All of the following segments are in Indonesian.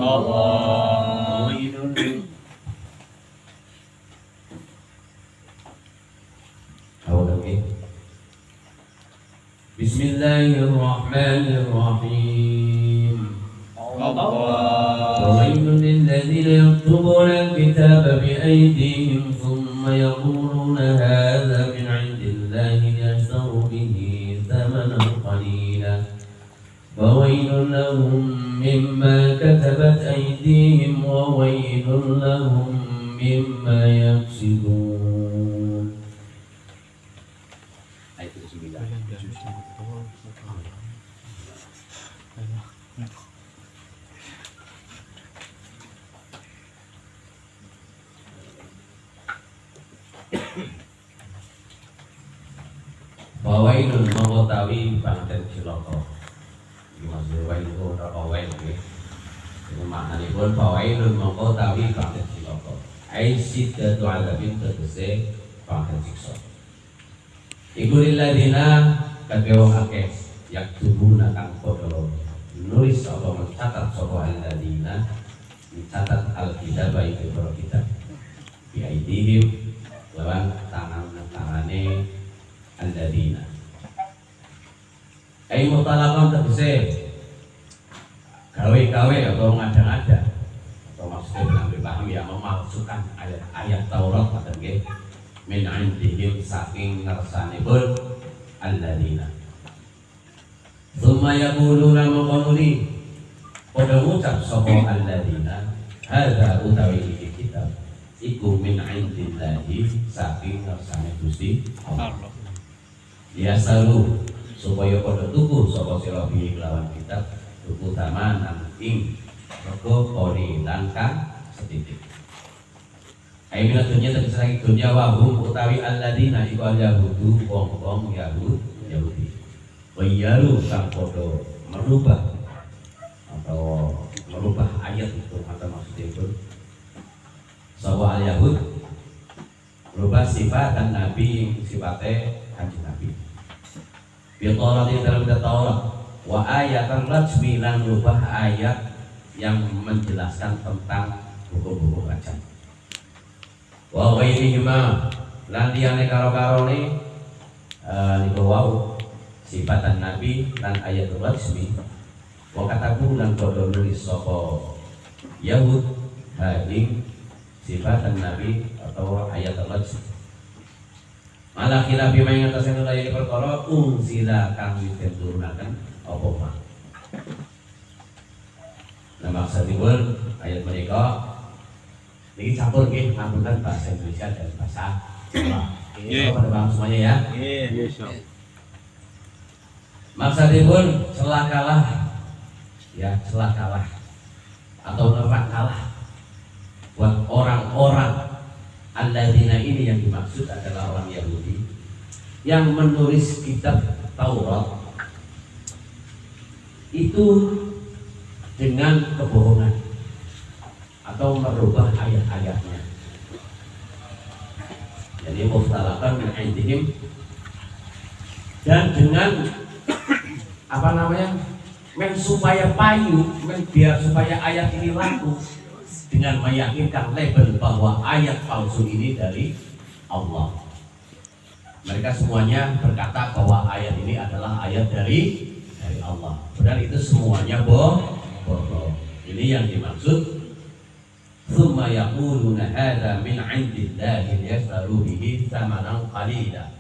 Allah. Bismillahirrahmanirrahim. وويل للذين يكتبون الكتاب بأيديهم ثم يقولون هذا من عند الله ليشتروا به ثمنا قليلا وويل لهم مما كتبت أيديهم وويل لهم مما يكسبون. Ayat 9. Wawailun mengetahui bangten cilaka. Maksud wailun ora wail nggih. Iku maknanipun wawailun mengetahui bangten cilaka. Ai siddatu alabin tegese bangten siksa. Iku lilladina kadhe wong akeh yaktubuna kang padha nulis apa mencatat sapa alladina mencatat alkitab baik para kitab bi aidihim lawan tangan-tangane alladina ai mutalaqan tegese gawe-gawe atau ngada-ngada atau maksudnya dengan paham ya memalsukan ayat-ayat Taurat ngoten nggih min indihim saking ngersanipun alladina thumma yaquluna maquluni padha ngucap sapa alladina hadza utawi iki kitab iku min indillahi saking ngersane Gusti Allah. Ya selalu supaya pada tuku sapa sira bi kelawan kitab tuku tamanan ing rego kori langkah setitik. Ai mina dunya tegese lagi dunya wa hum utawi alladina iku al-yahudu wong-wong Yahudi. Wa yalu kang padha merubah atau merubah ayat itu atau maksudnya itu sapa al-yahud merubah sifat dan nabi yang sifatnya kanjeng Nabi. Taurat yang dalam Taurat wa ayatan rajmi lan merubah ayat yang menjelaskan tentang hukum-hukum rajam. Wa ghairihima lan liyane karo-karone niku wau sifat dan nabi lan ayat rajmi wa kataku lan padha nulis sapa Yahud ing sifat dan nabi atau ayat rajmi. Malah kira bima yang atas yang lain perkara unsila kami tenturunakan apa mah. Nah maksudipun ayat mereka ini campur nggih ngapunten bahasa Indonesia dan bahasa Jawa. Nggih. Pada paham semuanya ya? Nggih. Maksudipun celakalah ya celakalah atau nerakalah buat orang-orang alladzina ini yang dimaksud adalah orang Yahudi yang menulis kitab Taurat itu dengan kebohongan atau merubah ayat-ayatnya. Jadi muftalakan min indihim dan dengan apa namanya supaya payu biar supaya ayat ini laku dengan meyakinkan label bahwa ayat palsu ini dari Allah. Mereka semuanya berkata bahwa ayat ini adalah ayat dari Allah. Padahal itu semuanya bohong. Ini yang dimaksud thumma yaquluna hadza min 'indillahi liyashtaru bihi thamanan qalila.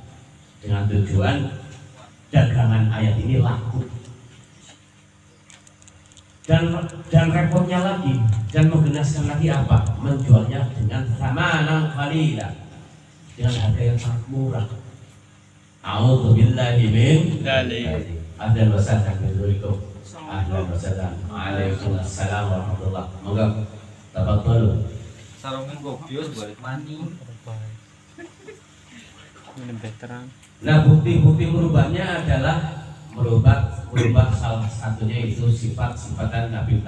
Dengan tujuan dagangan ayat ini laku. Dan repotnya lagi dan menggenaskan lagi apa? Menjualnya dengan thamanan qalila, dengan harga yang sangat murah. A'udzubillahi min dzalik. Ahlan wa sahlan bikum. Ahlan wa sahlan. Waalaikumsalam warahmatullah. Moga tafadhalu. Sarungan gobios balik mandi. Nah, bukti-bukti merubahnya adalah merubah salah satunya itu sifat-sifatan Nabi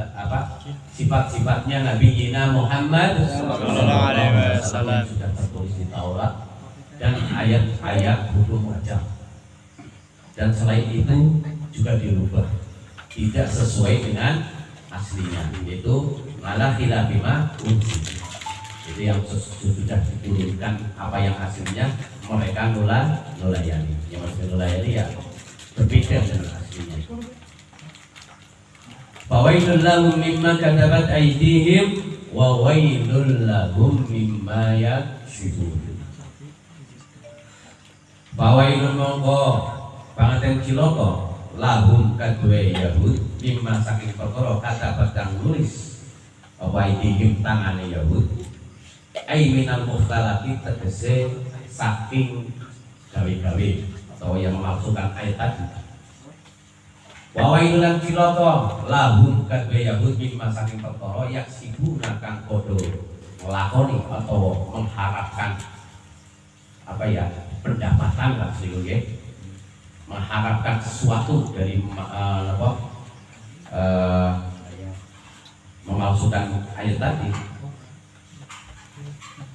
sifat-sifatnya Nabi Muhammad sallallahu alaihi wasallam sudah tertulis di Taurat dan ayat-ayat hukum wajib. Dan selain itu juga dirubah tidak sesuai dengan aslinya, yaitu malah khilafima unsi. Jadi yang sudah diturunkan apa yang aslinya mereka nulayani. Yang maksudnya nulayani ya berbeda dengan aslinya. Fawailul lahum mimma katabat aydihim wa wailul lahum mimma yaksibun. Fawailul mongko pangaten cilaka lahum kadue Yahud mimma saking perkara katabat kang nulis apa aydihim tangane Yahud ai minal mukhtalati tegese saking gawe-gawe atau yang memalsukan ayat tadi. Wa wailulan cilaka lahum kadwe Yahud mimma saking perkara yaksibuna kang padha nglakoni atau mengharapkan apa ya pendapatan lah sih mengharapkan sesuatu dari memalsukan ayat tadi.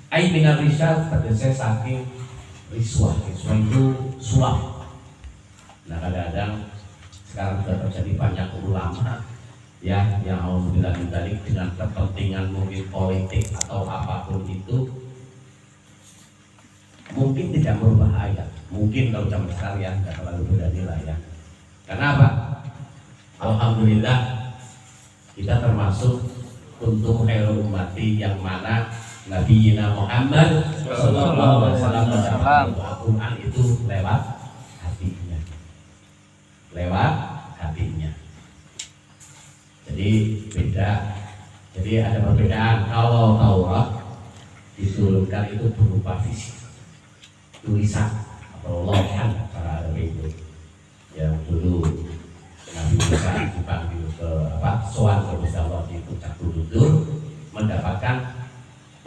Ai dengan risal tegese saking riswah itu suap. Nah kadang-kadang sekarang sudah terjadi banyak ulama ya yang alhamdulillah dengan kepentingan mungkin politik atau apapun itu mungkin tidak merubah ayat. Mungkin kalau zaman sekarang ya tidak terlalu berani lah ya. Karena apa? Alhamdulillah kita termasuk untuk khairul ummati yang mana Nabi Muhammad Sallallahu Alaihi Wasallam Al-Quran itu lewat hatinya. Jadi beda. Jadi ada perbedaan. Kalau Taurat diturunkan itu berupa fisik, tulisan atau lohan para Arab itu. Yang dulu Nabi Musa dipanggil ke soal ke Gusti Allah di puncak Bulutur mendapatkan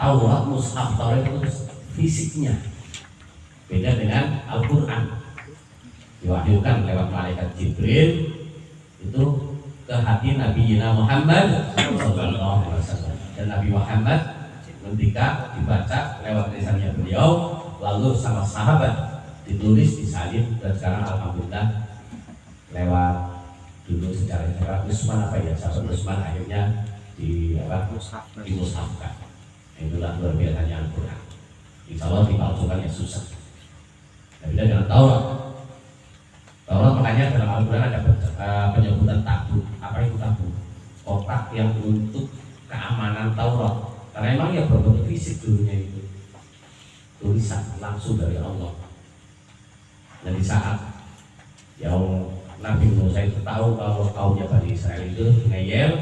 Taurat, mushaf Taurat itu fisiknya beda dengan Al-Quran diwahyukan lewat malaikat Jibril itu ke hati Nabi Muhammad Sallallahu Alaihi Wasallam. Dan Nabi Muhammad ketika dibaca lewat lisannya beliau lalu sama sahabat ditulis disalin dan sekarang alhamdulillah lewat dulu secara Utsman apa ya sahabat Utsman akhirnya dimushafkan. Itulah luar biasanya Al-Quran. Insya Allah dipalsukan yang susah. Beda dengan Taurat. Taurat makanya dalam Al-Quran ada penyebutan tabut. Apa itu tabut? Kotak yang untuk keamanan Taurat. Karena emang ya berbentuk fisik dulunya itu. Tulisan langsung dari Allah. Dan di saat yang Nabi Musa itu tahu kalau kaumnya Bani Israel itu ngeyel.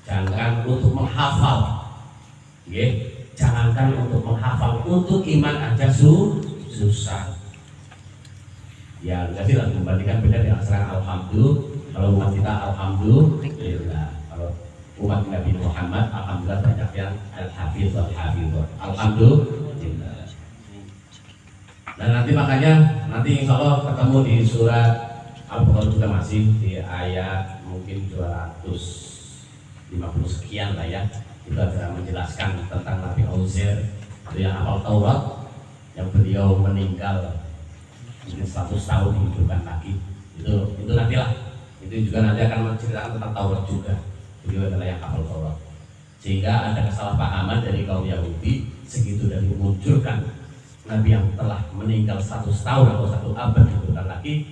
Jangan untuk menghafal. Jangankan untuk menghafal, untuk iman aja susah. Ya, enggak sih lah membandingkan beda dengan sekarang alhamdulillah. Kalau umat kita alhamdulillah. Kalau umat Nabi Muhammad alhamdulillah banyak yang al-hafiz wal-hafizah. Alhamdulillah. Dan nanti makanya nanti insya Allah ketemu di surat Al-Baqarah juga masih di ayat mungkin 250 sekian lah ya. Itu adalah menjelaskan tentang Nabi Uzair itu yang hafal Taurat yang beliau meninggal mungkin 100 tahun dihidupkan lagi itu nantilah itu juga nanti akan menceritakan tentang Taurat juga. Beliau adalah yang hafal Taurat sehingga ada kesalahpahaman dari kaum Yahudi segitu dari memunculkan Nabi yang telah meninggal 100 tahun atau 1 abad dihidupkan lagi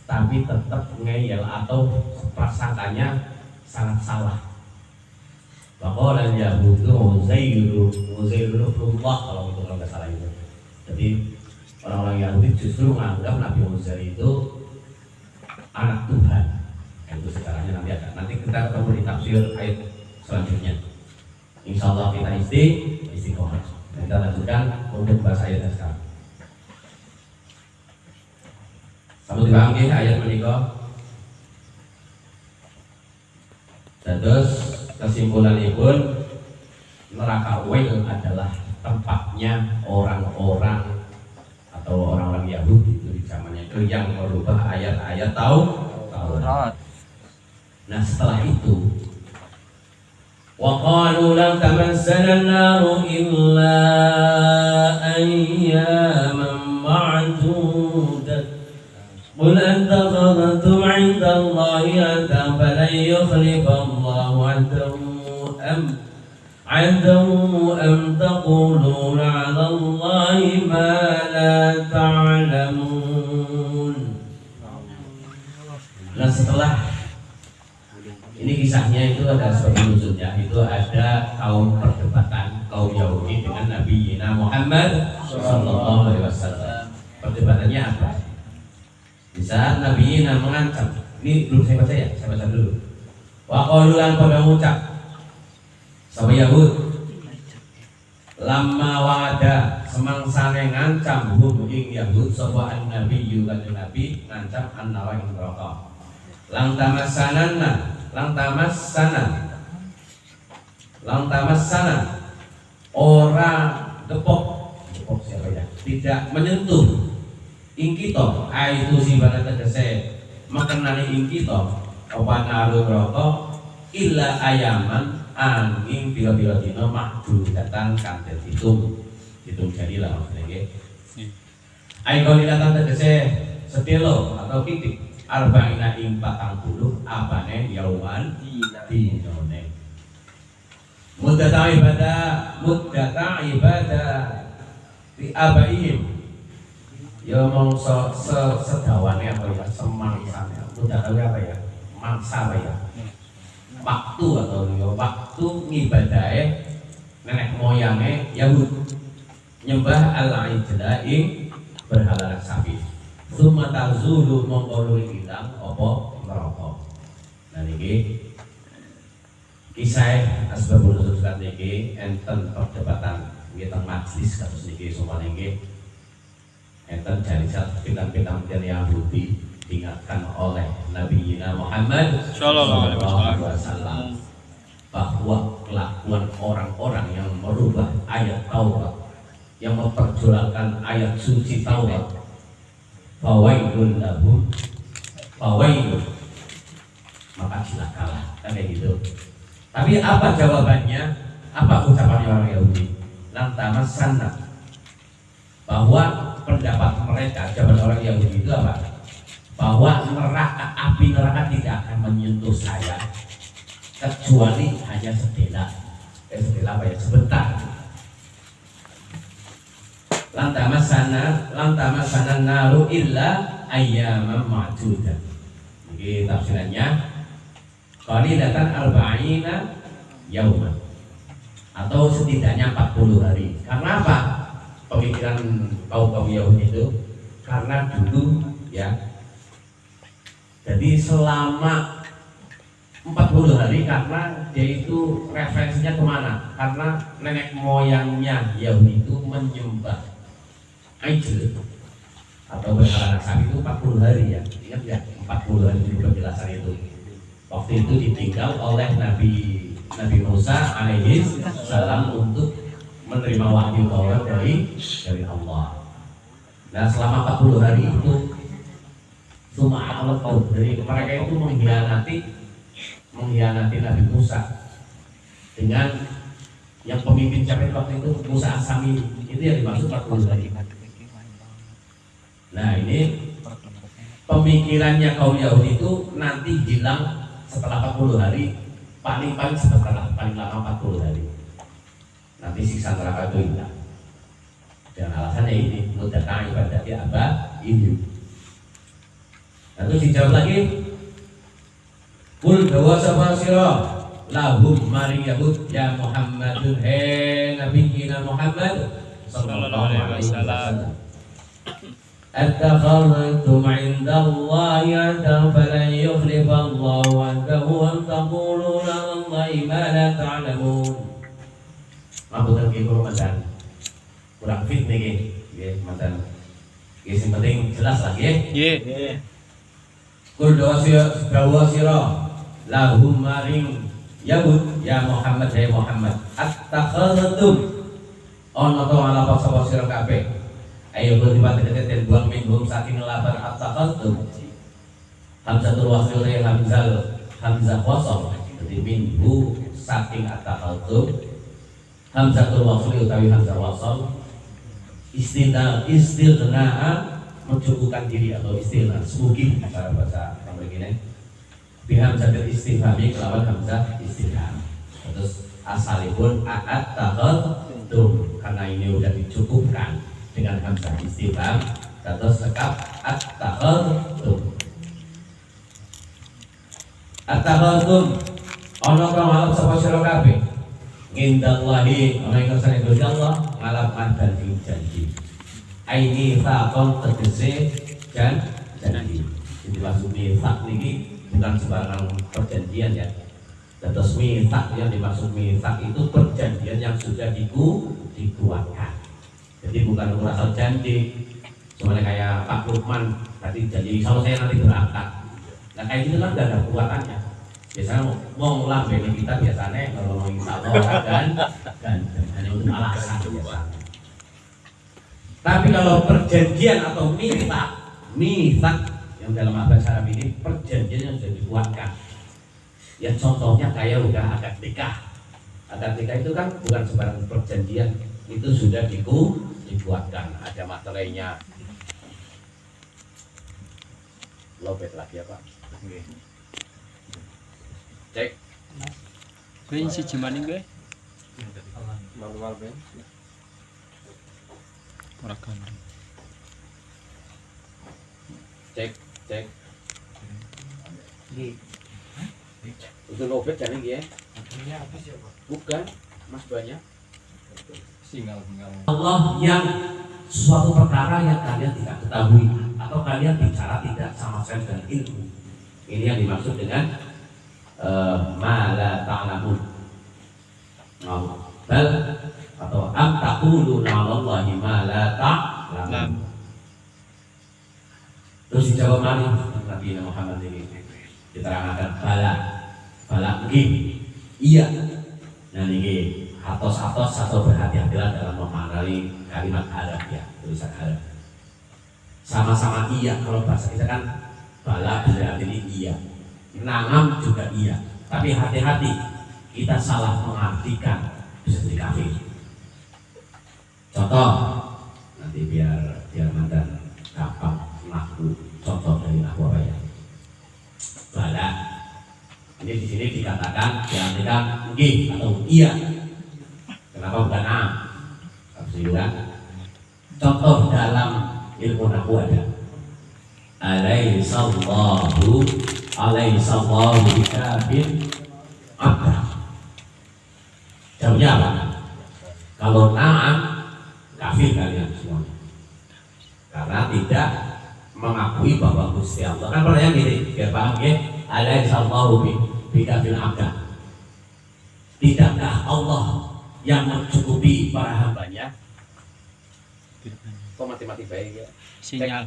tapi tetap ngeyel atau prasangkanya sangat salah. Bahwa Yahudi Uzairullah kalau nggak salah itu. Jadi orang-orang Yahudi justru menganggap Nabi Uzair itu anak Tuhan. Itu secaranya nanti ada. Nanti kita ketemu di tafsir ayat selanjutnya. Insya Allah kita istiqomah. Kita lanjutkan untuk bahasa ayatnya sekarang. Sambut dipahami ayat menikah. Terus kesimpulan ibu neraka Wail adalah tempatnya orang-orang atau orang-orang Yahudi itu di zamannya itu yang merubah ayat-ayat Taurat. Nah setelah itu وَقَالُوا لَنْ تَمَسَّنَا النَّارُ إِلَّا أَيَّامًا مَّعْدُودَةً قُلْ أَتَّخَذْتُمْ عِندَ اللَّهِ أَهْدًا فَلَن يُخْلِفَ عدوا أم تقولون على الله ما لا تعلمون. Nah setelah ini kisahnya itu ada seperti nuzulnya, itu ada kaum perdebatan kaum Yahudi dengan Nabi Muhammad Sallallahu Alaihi Wasallam. Perdebatannya apa? Di saat Nabi mengancam, ini belum saya baca ya, saya baca dulu. Wa qalu lan pada ngucap sama Yahud, lama wada semangsane ngancam hum ing Yahud sapa an-nabi kan nabi ngancam an-nawa ing neraka. Lang tamassana ora depok siapa ya? Tidak menyentuh ing kita, itu sibana tegese makenani ing kita apa naru neraka illa ayaman angin bila-bila dino makdu datang kantil hitung jadilah maksudnya nggih. Aikon datang tegese sedelo atau titik arba'ina ing 40 apane yauman dinone. Muddata ibadah di abaihim ya mongso sedawane apa ya semangsane. Muddata apa ya? Mangsa apa ya? Waktu atau waktu ngibadahe nenek moyangnya Yahud nyembah al-ijla ing berhala sapi. Summa tazulu mongko hilang apa neraka. Nah niki kisah asbabun nuzul niki enten perdebatan nggih teng majelis kados niki sumane nggih enten jalisat pitang-pitang Yahudi diingatkan oleh Nabi Muhammad Sallallahu Alaihi Wasallam bahwa kelakuan orang-orang yang merubah ayat Taurat, yang memperjuangkan ayat suci Taurat, fawailun lahum, fawailun, maka celakalah, kan kayak gitu. Tapi apa jawabannya? Apa ucapan orang Yahudi? Lantamasana, bahwa pendapat mereka, jawaban orang Yahudi itu apa? Bahwa neraka, api neraka tidak akan menyentuh saya kecuali hanya setelah apa ya, sebentar. Lantamasana naru illa ayyaman ma'dudah. Ini tafsirannya qalilatan arba'ina yauman, atau setidaknya 40 hari. Karena apa? Pemikiran kaum Yahudi itu karena dulu ya, jadi selama 40 hari, karena dia itu referensinya kemana? Karena nenek moyangnya Yahudi itu menyembah Ijl atau berhala sapi itu 40 hari ya. Ingat ya, 40 hari itu penjelasan itu. Waktu itu ditinggal oleh Nabi Musa alaihi salam untuk menerima wahyu Taurat dari Allah. Nah selama 40 hari itu cuma Allah tahu, dari mereka itu mengkhianati Nabi Musa dengan yang pemimpin siapa waktu itu Musa As-Samiri, itu yang dimaksud 40 hari. Nah ini pemikirannya kaum Yahudi itu nanti hilang setelah 40 hari, paling lama 40 hari. Nanti siksa neraka itu hilang. Dan alasannya ini muddat'a ibadati aba ini. Lalu dijawab lagi, kul dawa sama sirah lahum maring Yahud ya Muhammadun Nabi kita Muhammad sallallahu alaihi wasallam attakhadhtum 'inda Allahi 'ahdan falan yukhlifa Allahu 'ahdahu wa taquluna 'ala Allahi ma la ta'lamun. Mabutan ki Ramadan kurang fit niki nggih mantan. Nggih sing penting jelas lah nggih. Nggih. Kul dawa sira lahum maring Yahud ya Muhammad ya Muhammad attakhadhtum ana to ala sapa sira kabeh ayo berlipat den buang minhum saking labar attakhadhtum hamzatul wasl ya hamzah wasl jadi minhu saking attakhadhtum hamzatul wasl utawi hamzah wasl istilna mencukupkan diri atau istilah semugi cara bahasa begini bihamzatil istifhami kelawan hamzah istifham. Terus asalipun at-takhadtum, karena ini udah dicukupkan dengan hamzah istifham, terus sekap at-takhadtum. At-takhadtum ana kang ngalap sapa sira kabeh indallahi ana ing sane Gusti Allah ngalap mantan janji. Aini faqon tegese janji. Jadi maksud mithaq niki bukan sembarang perjanjian ya. Terus mithaq yang dimaksud mithaq itu perjanjian yang sudah dikuatkan. Jadi bukan asal janji. Semuanya kayak Pak Lukman tadi janji kalau saya nanti berangkat. Nah kayak gitu kan gak ada kuatannya. Biasanya mau ngelambeni kita biasanya kalau mau insya Allah dan hanya untuk alasan biasanya. Tapi kalau perjanjian atau mithaq yang dalam bahasa Arab ini perjanjian yang sudah dikuatkan. Ya contohnya kayak udah akad nikah. Akad nikah itu kan bukan sembarang perjanjian, itu sudah dikuatkan, ada materainya. Lobet lagi ya Pak. Cek. Gue si Cimaning gue. Manual Ben. Orakan. Cek. Itu lobet kan ini ya? Bukan, Mas banyak. Singal. Allah yang suatu perkara yang kalian tidak ketahui atau kalian bicara tidak sama sekali dengan ilmu. Ini yang dimaksud dengan ma la ta'lamun. Bal atau am taquluna 'alallahi ma la ta'lamun. Terus dijawab Nabi Muhammad ini diterangkan bala nggih. Iya. Nah niki atos atau berhati-hatilah dalam memaknai kalimat Arab ya, tulisan Arab. Sama-sama iya, kalau bahasa kita kan bala berarti ini iya. Nangam juga iya. Tapi hati-hati kita salah mengartikan bisa jadi kafir. Contoh nanti biar mandan gampang ngaku. Contoh dari aku apa ya? Bala. Ini di sini dikatakan diartikan nggih atau iya. Kenapa bukan am? Kan? Contoh dalam ilmu nahwu ada. Alaihissallahu bikafin abda. Jawabnya apa? Kalau na'am kafir kalian semua. Karena tidak mengakui bahwa Gusti Allah. Kan pertanyaan gini, biar paham ya. Alaihissallahu bikafin abda. Tidakkah Allah yang mencukupi para hambanya? Kok mati-mati baik ya? Sinyal.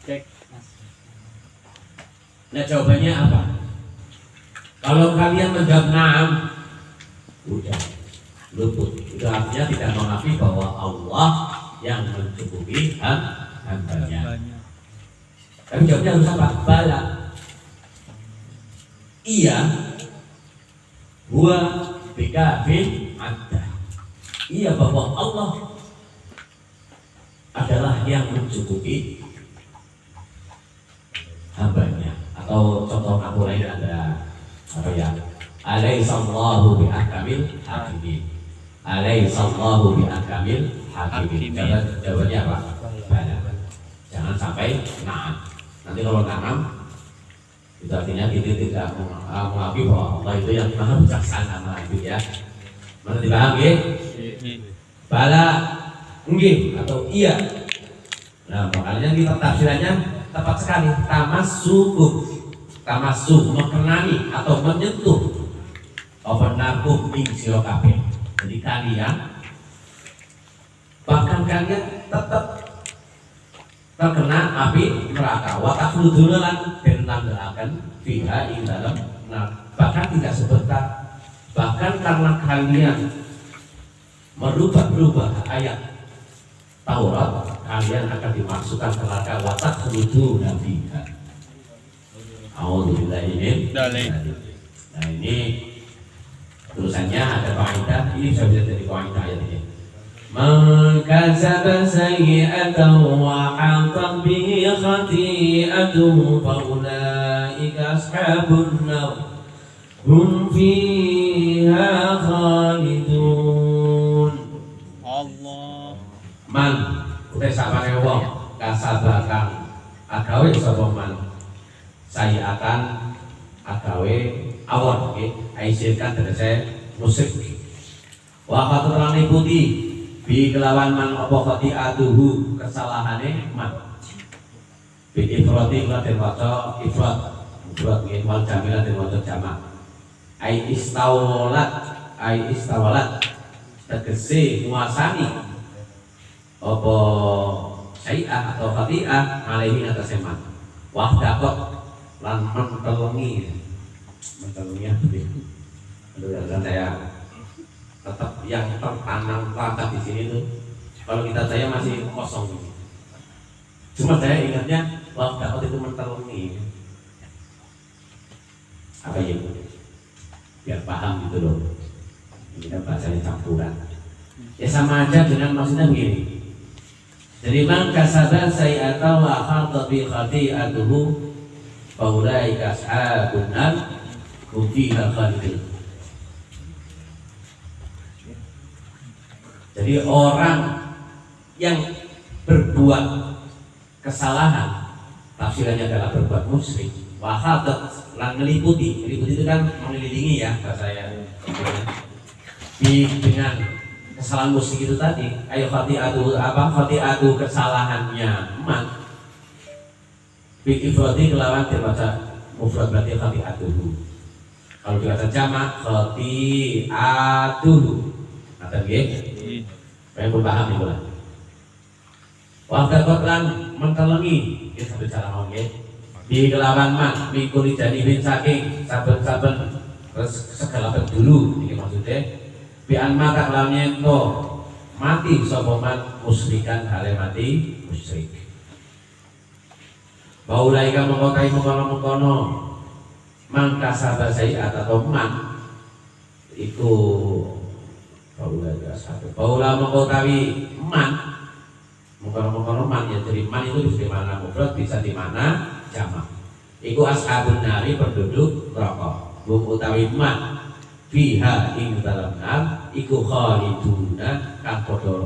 Cek. Nah jawabannya apa? Kalau kalian menjawab na'am, udah luput. Itu artinya tidak mengakui bahwa Allah yang mencukupi hambanya. Tapi jawabnya harus apa? Bala. Iya. Huwa bikafin abda. Iya bahwa Allah adalah yang mencukupi hambanya. Atau contoh aku lain ada apa ya? Alaihissallahu bi'ahkamil hakimin. Alaihissallahu bi'ahkamil hakimin. Jawabannya apa? Bala. Jangan sampai na'am. Nanti kalau na'am itu artinya kita tidak mengakui bahwa Allah itu yang maha bijaksana itu ya. Mana dipaham ya? Bala nggih atau iya. Nah makanya kita tafsirannya tepat sekali. Tamasuk mengenani atau menyentuh openakum ing sira kabeh. Jadi kalian bahkan kalian tetap terkena api neraka. Wa takhluduna lan den langgeraken fiha ing dalam bahkan tidak sebentar. Bahkan karena kalian merubah ayat Taurat, kalian akan dimasukkan ke neraka. Wa takhluduna fiha. A'udzubillahi min dzalik. Nah ini tulisannya ada kaidah. Ini saya bisa jadi kaidah ayat ini. Man kadzaba sayyi'atan wa hatat bihi khati'atuhu fa ulai ashabun nar hum fiha khalidun. Allah. Man utai sapane wong kasabakan agawe sapa man saya akan agawe awon nggih aisirkan tegese musik wa khaturan ikuti bi kelawan man apa khati'atuhu kesalahane man bi ifrati lan den waca ifrat nggih wal jamilan den waca jamak ai istawalat tegese nguasani apa syai'ah atau khati'ah alaihi atas man wahdaqat lan mentelengi aduh kan saya tetap yang tertanam rata di sini tuh kalau kita saya masih kosong cuma saya ingatnya wahdaqat itu mentelengi apa ya biar paham gitu loh ini kan bahasanya campuran ya sama aja dengan maksudnya begini. Jadi man kasaba sayi'atan wa khata bi khati'atuhu fa ulaika ashabun nar hum fiha khalidun. Jadi orang yang berbuat kesalahan tafsirannya adalah berbuat musyrik wa khata lan meliputi itu kan mengelilingi ya bahasa saya dengan kesalahan musik itu tadi ayo khati'atu kesalahannya man bi ifradi kelawan dibaca mufrad berarti khati'atuhu kalau dibaca jamak khati'atuhu ada nggih pengen pun paham itu lah waktu lan mentelengi kita bicara mau nggih di kelawan man mikuli janibin saking saben-saben terus segala pendulu ini maksudnya bi'an mata kelamnya itu mati sopaman musyrikan hale mati musyrik baulaika mengkotai mengkono man kasaba sayi'at atau man itu baula mengkotawi man mengkono man ya jadi man itu bisa dimana mufrad bisa dimana jamak iku ashabun nari penduduk neraka bum utawi man fiha ing dalam nar iku khaliduna kang padha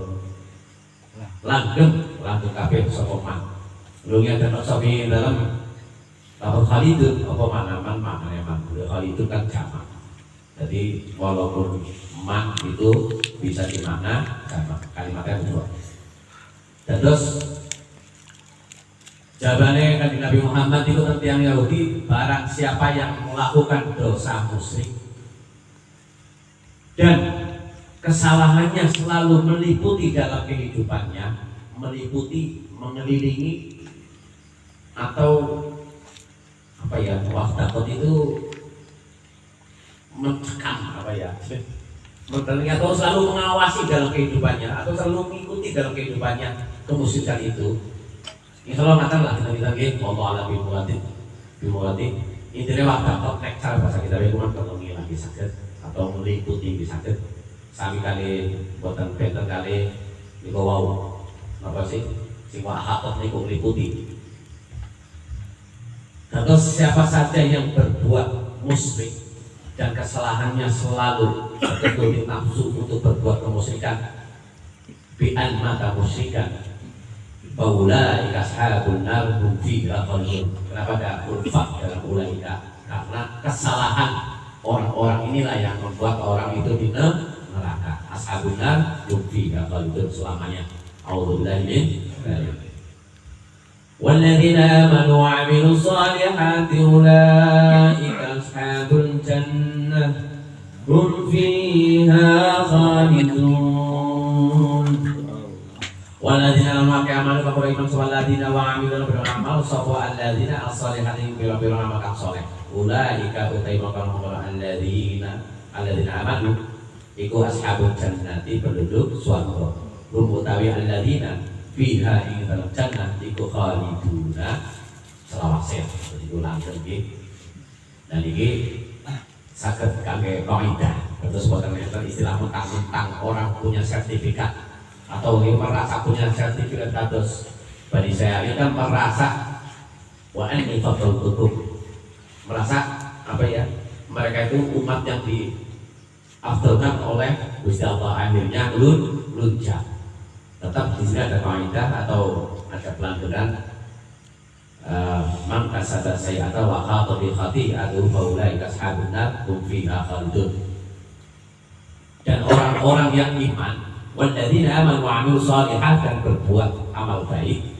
langgeng kabeh sapa man. Lho yen ana sapa dalam lafaz khalidun apa manaman maknane man. Khalidun kan jamak. Jadi walaupun man itu bisa dimana jamak kalimatnya dua. Dan terus jawabannya kan Nabi Muhammad itu tentang Yahudi barang siapa yang melakukan dosa musyrik dan kesalahannya selalu meliputi dalam kehidupannya, meliputi, mengelilingi atau apa ya, wahdaqat itu mencekam apa ya, atau selalu mengawasi dalam kehidupannya atau selalu mengikuti dalam kehidupannya kemusyrikan itu. Insya Allah katakanlah kita lagi, wallahu a'lam bishawab. Intinya wahdaqat nek cara bahasa kita bagaimana kalau lagi sakit atau meliputi bisa sami kali buatan benten kali niku wau napa sih sing wahatot niku meliputi. Terus siapa saja yang berbuat musyrik dan kesalahannya selalu betul nafsu untuk berbuat kemusyrikan bi'an maka musyrikan baula ikashabun nar hum fiha khalidun. Kenapa ada ulfa dalam ulaika? Karena kesalahan orang-orang inilah yang membuat orang itu di neraka. Ashabun nar hum fiha khalidun selamanya. A'udzubillahi min dzalik. Walladzina amanu wa 'amilus shalihati ulaika ashabul jannah hum fiha khalidun. Walladzina amanu wa 'amilus shalihati beramal sapa alladzina as-salihati biro-biro amal kang saleh. Ulaika utai makam alladzina amanu iku ashabul jannati penduduk swarga. Rum utawi alladzina fiha ing dalam jannah iku khaliduna selawase. Iku langgeng nggih. Dan iki saged kangge kaidah. Terus boten enten istilah mentang-mentang orang punya sertifikat atau merasa punya sertifikat kados Bani Israil kan merasa wa anni fadltukum merasa apa ya, mereka itu umat yang diafdalkan oleh Gusti Allah, akhirnya lunjak. Tetap di sini ada kaidah atau ada pelanggaran man kasada sayyata wa khata bi khati'atu fa ulaika ashabun nar hum fiha khalidun. Dan orang-orang yang iman, walladzina amanu wa 'amilus shalihat, dan berbuat amal baik,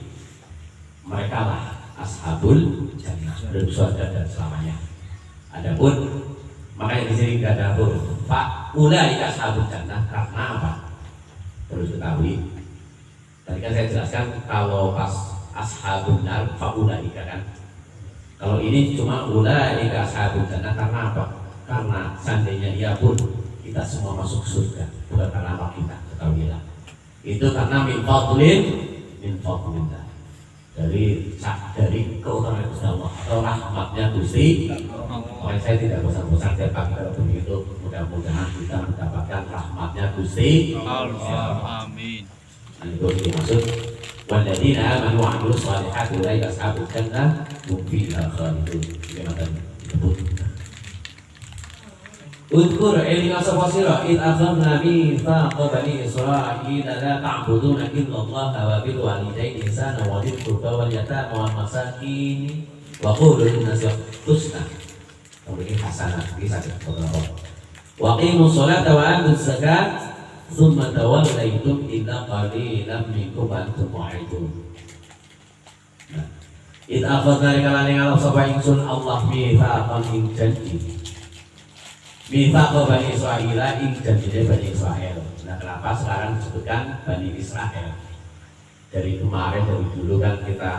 mereka lah ashabul jannah, surga dan selamanya. Adapun makanya di sini tidak ada huruf fa ulaika ashabul jannah, karena apa? Terus ketahui. Tadi kan saya jelaskan kalau pas ashabun nar faulaika kan. Kalau ini cuma ulaika ashabun jannah karena apa? Karena seandainya ia pun kita semua masuk surga, bukan karena apa kita, ketahuilah. Itu karena min fadlillah. Dari keutamaan Gusti Allah atau rahmatnya Gusti. Makanya saya tidak bosan-bosan tiap pagi kalau begitu, mudah-mudahan kita mendapatkan rahmatnya Gusti Allah. Amin. Itu dimaksud walladzina amanu wa 'amilus shalihati ulaika ashabul jannah hum fiha khalidun. Demikian disebut. Udkur ilina safasira id akhadna mitsaqa bani Israil la ta'buduna illa Allah wa bil walidayni ihsana wa dhil qurba wal yatama wal masakin wa qulu lin-nasi husna. Kemudian hasanah bisa beberapa. Wa qimus sholata wa atuz zakat tsumma tawallaytum illa qalilan minkum antum mu'ridun. Nah, id akhadna kalane ngalap sapa ingsun Allah mitsaqan ing janji. Mitsaq Bani Israil ing janjine Bani Israil. Nah, kenapa sekarang disebutkan Bani Israil? Dari kemarin, dari dulu kan kita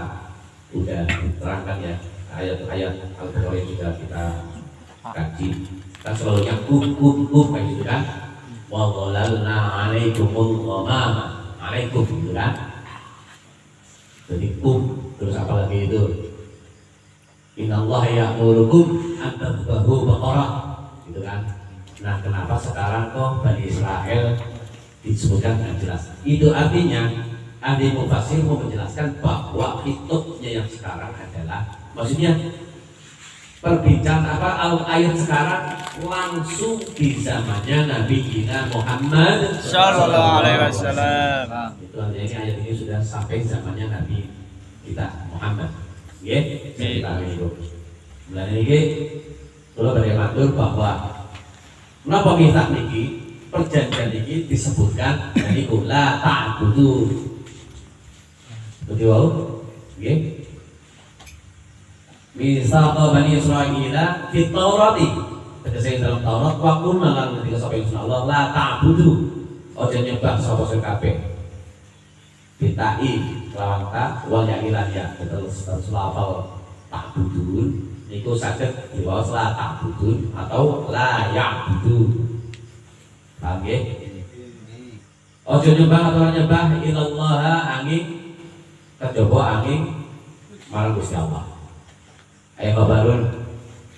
udah diterangkan ya, ayat-ayat Al-Qur'an juga kita kaji. Kan selalunya kum kayak gitu kan. Wa dhalalna 'alaikumul ghamama. Alaikum gitu kan. Jadi terus apa lagi itu? Innallaha ya'murukum an tadhbahu baqarah. Gitu kan. Nah, kenapa sekarang kok Bani Israel disebutkan dengan jelas? Itu artinya ahli mufassir mau menjelaskan bahwa hitubnya yang sekarang adalah, maksudnya perbincangan ayat sekarang langsung di zamannya Nabi kita Muhammad Sallallahu Alaihi Wasallam. Itu artinya ini ayat ini sudah sampai zamannya Nabi kita Muhammad. Ya, kita itu. Mulai ini kalau pada matur bahwa menapa mitsaq niki, perjanjian niki disebutkan dari la ta'budu. Betul wau? Nggih. Mitsaq Bani Israil fi Taurati. Tegese dalam Taurat wa kunna lan ketika sapa Allah la ta'budu. Ojo nyembah sapa sing kabeh. Bitai lawan ta wal ya ilan ya. Terus lafal ta'budun niku saged diwaos la ta'budun atau la ya'budu. Paham nggih? Ojo nyembah atau nyembah ilallaha angin kejaba angin marang Gusti Allah. Ayat kabarun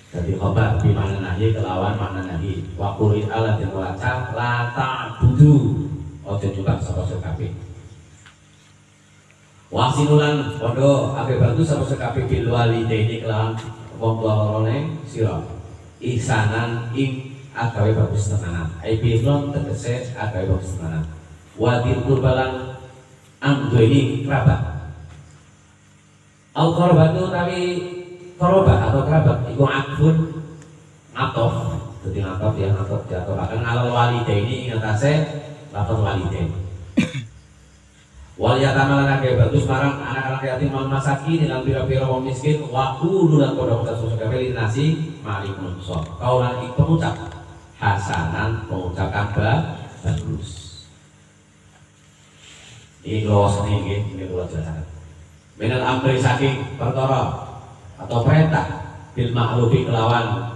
jadi kabar di mana nahi kelawan mana nahi wa qur'an ala dan waca la ta'budu. Ojo nyembah sapa kabeh. Wasinulan podo ape bagus sapa kabeh bil walidaini kelawan wong tua lorone sira ihsanan ing agawe bagus tenanan. Ai bilon tegese agawe bagus tenanan. Wadil kurbalan anggoini kerabat. Al korobatu tapi korobah atau kerabat iku akun atof. Jadi atof ya, atof jatuh akan alal walidaini ing atase lafal walidain. Wal yatama lan akeh bagus marang anak-anak yatim wal masakin lan pira-pira wong miskin wa qulu lan padha ucap kabeh nasi mari menungso. Kaulan iki pengucap hasanan, pengucapan bagus. Ini kalau seni ini kalau jelaskan. Minal amri saking perkara atau perintah bil ma'rufi kelawan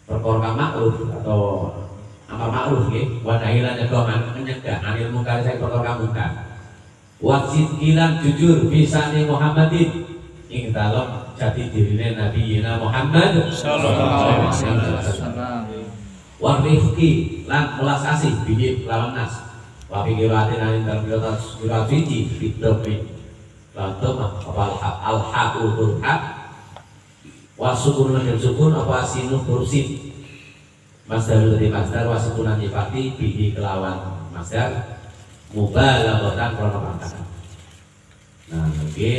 perkara kang ma'ruf atau amar ma'ruf nggih, wa nahi lan nyegah anil munkar saking perkara kang munkar. Wasid kilan jujur bisane Muhammadin ing dalem jati dirine Nabi Muhammad sallallahu alaihi wasallam. Wa rifqi lan welas asih bihi lawan nas. Wa fikiratin lan dalam wirat fiji bidrobi. Lantum apa al-haqul haq Wasukun dan sukun apa sinu kursin. Masdar dari masdar wasukunan nyifati bihi kelawan masdar mubalaghatan krono pangkatan. Nah, oke.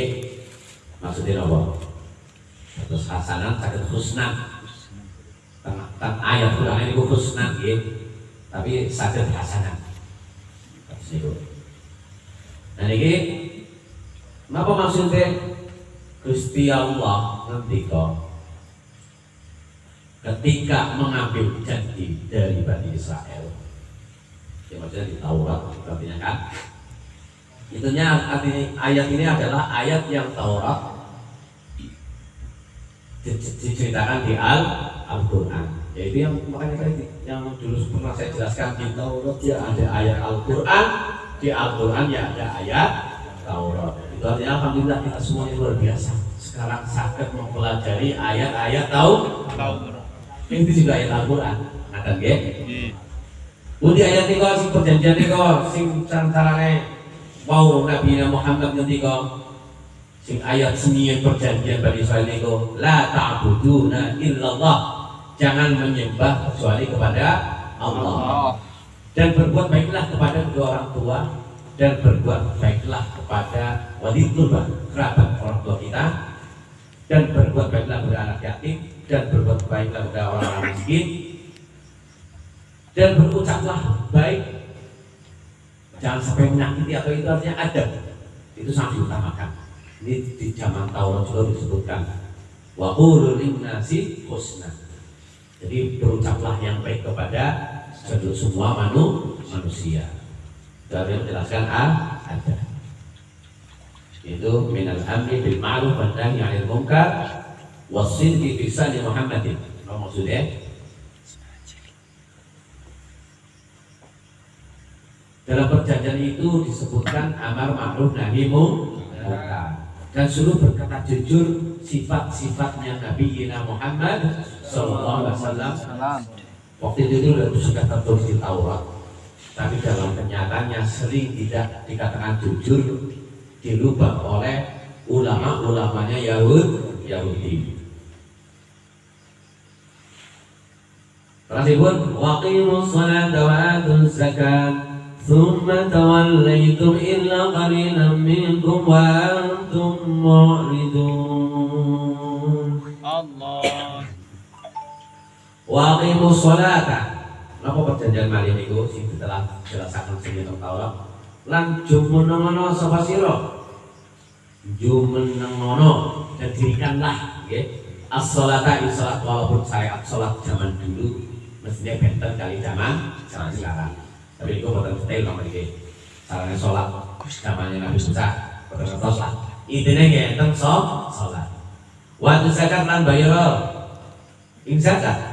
Maksudnya apa? Terus hasanah sakit husna. Tan ayat Quran ini husna nggih. Tapi sakit hasanah. Terus itu. Nah niki napa maksudnya Gusti Allah ngendika ketika mengambil janji dari Bani Israel, ya maksudnya di Taurat artinya kan, itunya artinya ayat ini adalah ayat yang Taurat diceritakan di Al-Quran, yaitu yang makanya tadi yang dulu pernah saya jelaskan di Taurat ya ada ayat Al-Quran, di Al-Quran ya ada ayat Taurat. Itu artinya alhamdulillah kita semuanya luar biasa. Sekarang sakit mempelajari ayat-ayat Taurat. Ini juga ayat Al-Quran, ngaten nggih. Budi ayat niku sing perjanjian niku sing carane wau Nabi Muhammad ngendika sing ayat seni perjanjian Bani Israil niku la ta'buduna illallah, jangan menyembah kecuali kepada Allah. Dan berbuat baiklah kepada kedua orang tua dan berbuat baiklah kepada wali kurba, kerabat orang tua kita, dan berbuat baiklah kepada anak yatim, dan berbuat baiklah kepada orang-orang miskin, dan berucaplah baik, jangan sampai menyakiti atau itu artinya adab, itu sangat diutamakan. Ini di zaman Taurat juga disebutkan wa qulu linnasi husna. Jadi berucaplah yang baik kepada semua manusia. Dari yang menjelaskan ada. Itu minal amri bil ma'ruf wa nahyi 'anil munkar wasidqi fi lisani Muhammadin. Apa maksudnya? Dalam perjanjian itu disebutkan amar ma'ruf nahi munkar dan suruh berkata jujur, sifat-sifatnya Nabi Muhammad sallallahu alaihi wasallam. Waktu itu sudah tertulis di Taurat, tapi dalam kenyataannya sering tidak dikatakan jujur, dirubah oleh ulama-ulamanya Yahudi. Terus waqimus salata wa atuz zakat thumma tawallaytum illa qalilan minkum wa antum mu'ridun. Allah. Waqimus salata. Napa perjanjian malih niku sing telah jelasaken sing Taurat. Lan jumenengono sapa sira? Jumenengono dan dirikanlah nggih. As-salata salat, walaupun syariat salat zaman dulu mestinya benten kali zaman sekarang. Tapi itu boten detail nomor iki. Sarane salat zamannya Nabi Musa, boten ngertos lah. Intine nggih enten salat. Wa zakat lan bayar ing zakat.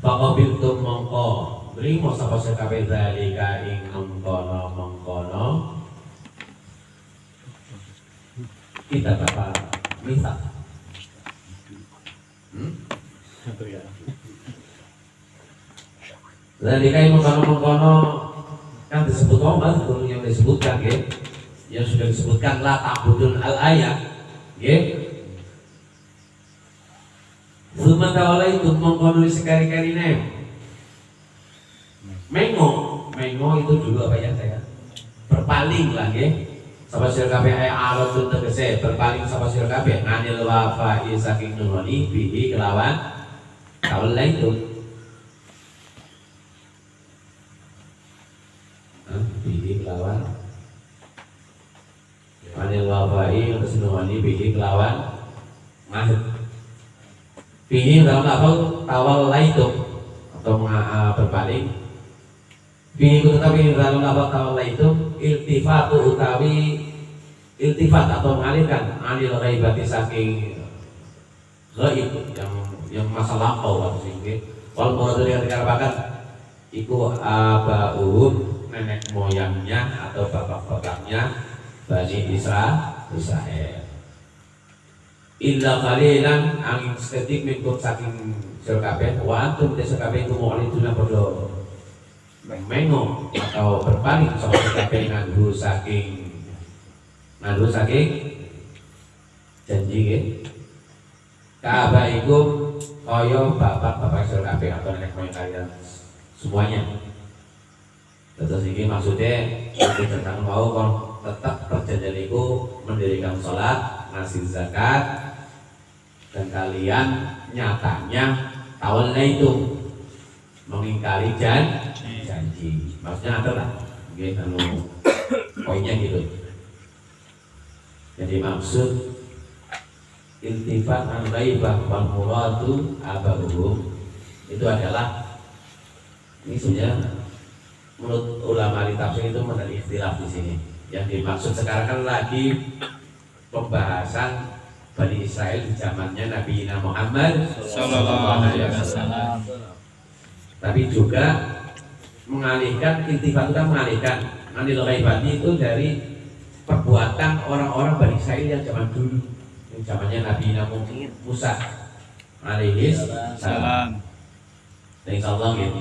Faqabiltum mongko nrimo sapa sekabeh zalika ing mengkono kita bakal minta. Zalika ing mengkono kan disebut obat yang disebutkan ya, yang sudah disebutkan la ta'budun al ayat ya. Sumatawa itu mengkono sekali-kali mengo itu dulu apa ya saya berpaling lah ya. Sapa sira kabeh alat tegese berpaling sapa sira kabeh anil wafa'i saking nurani bihi kelawan tawalla itu. Bihi kelawan anil wafa'i nurani bihi kelawan mahid. Bihi dalam lafal tawalla itu atau berpaling. Bihi tetapi dalam lafal tawalla itu iltifatu utawi iltifat atau mengalihkan anil ghaibati saking ghaib yang masa lampau atau singgi. Wal muradu yang dikatakan iku abauhum nenek moyangnya atau bapak-bapaknya Bani Israel. Illa qalilan angin seketik minkum saking sira kabeh wa antum te sira kabeh iku mu'riduna padha mengo atau berpaling sapa sira kabeh nganggo saking janji nggih Ka'bah iku kaya bapak-bapak sira kabeh atau nenek moyang kalian semuanya. Terus ini maksudnya itu tentang mau kalau tetap perjanjian itu mendirikan sholat, ngasih zakat, dan kalian nyatanya tawalla itu mengingkari janji. Maksudnya ada lah, mungkin poinnya gitu. Jadi maksud iltifat an ghaibah wal muradu abahuhum itu adalah, ini sebenarnya menurut ulama di tafsir itu mengenai ikhtilaf di sini. Yang dimaksud sekarang kan lagi pembahasan Bani Israel di zamannya Nabi Muhammad Sallallahu Alaihi Wasallam. Tapi juga mengalihkan, iltifat itu kan mengalihkan anil ghaibati itu dari perbuatan orang-orang Bani Israel yang zaman dulu, yang zamannya Nabi Musa alaihi salam. Dan insyaallah gitu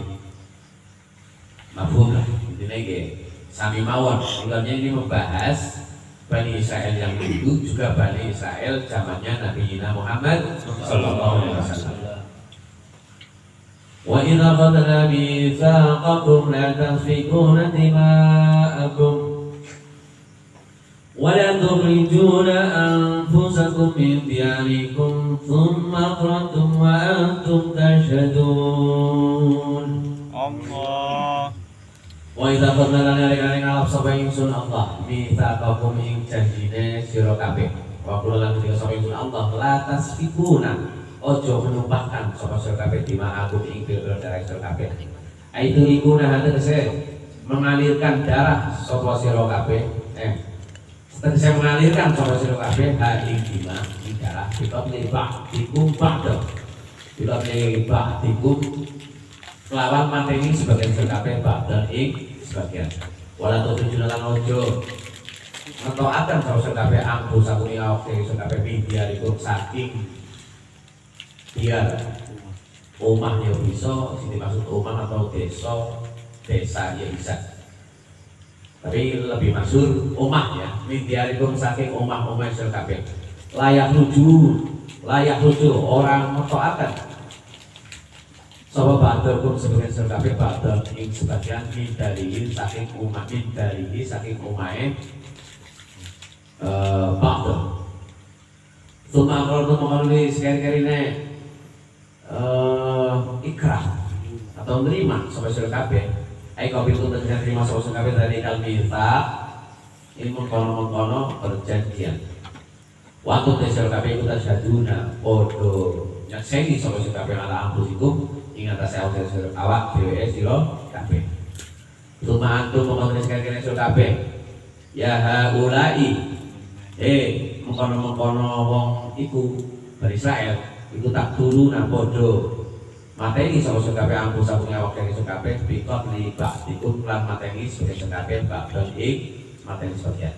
mafhum lah intinya gitu. Sami mawon, tinggalnya ini membahas Bani Israel yang dulu juga Bani Israel zamannya Nabi Muhammad Sallallahu Alaihi Wasallam. Wa idza qadna mitsaqakum la tasfikuna dima'akum wa la tukhrijuna anfusakum min diyarikum thumma aqrartum wa antum tashhadun. Allah. Wa idza qadna lan nalika ngalap sapa ingsun Allah mitsaqakum ing janjine sira kabeh. Wa qul lan ketika sapa ingsun Allah la tasfikuna ojo menumpahkan sapa sira kabeh dima aku ing pira darah sira kabeh. Aitu ikuna hadese mengalirkan darah sapa sira kabeh. Tegese mengalirkan sapa sira kabeh ha ing dima ing darah kita lebah dikumpah do. Kita lebah dikum lawan mateni sebagian sira kabeh dan ing sebagian. Wala tujuan lan ojo ngetoaken sapa sira kabeh angku sakuni awak sira kabeh biar iku saking biar omahnya bisa, sini maksud omah atau desa ya bisa. Tapi lebih maksud omah ya. Biarikum saking omah-omah sira kabeh. Layak rujuk orang metoaken. Sapa badarkum sebagian sira kabeh badar ing sebagian dari saking omah dari saking omahe badar. Suma kalau mengalami sekali-kaline ikrah atau menerima sapa sira kabeh. Kau itu terima sapa sira kabeh dari kalmita ini mengkono perjanjian. Waktu sira kabeh iku tasyaduna podo nyakseni sapa sira kabeh ala ampusikum ing atase awak dhewe sira kabeh. Suma antum mengkono sekali-kali sira kabeh. Ya haulai mengkono wong iku Bani Israel iku tak turuna podo mateni sapa sira kabeh angku sabune awak dhewe sira kabeh bikot li ba'dikum lan mateni sebagai sira kabeh ba'don ing mateni sebagian.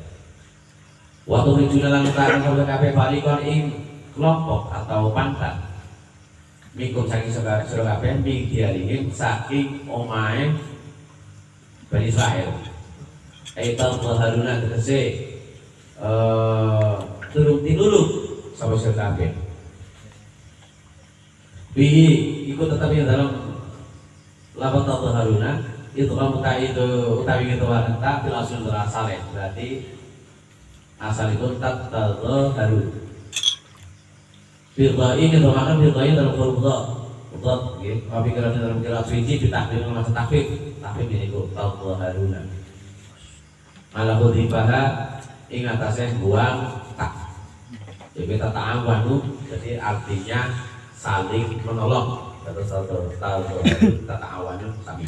Waktu rijuna lan utakan sira kabeh balikon ing kelompok atau pantan mikum saking sira kabeh ming dialihim saking omahe Bani Israel. Aital haruna tegese turun tinulung sapa sira kabeh. Bihi ikut tetapi dalam lapat atau haruna itu kamu tak itu utawi itu wanita bilasul berasal berarti asal itu tak harun. Firda ini termakan firda dalam firda gitu. Tapi kalau dalam kitab suci ditakdir dengan masa takfif ini itu tak haruna. Malah beribadah ingat atasnya buang tak. Jadi kita ta'awanu jadi artinya saling menolong. Terus tata awannya sami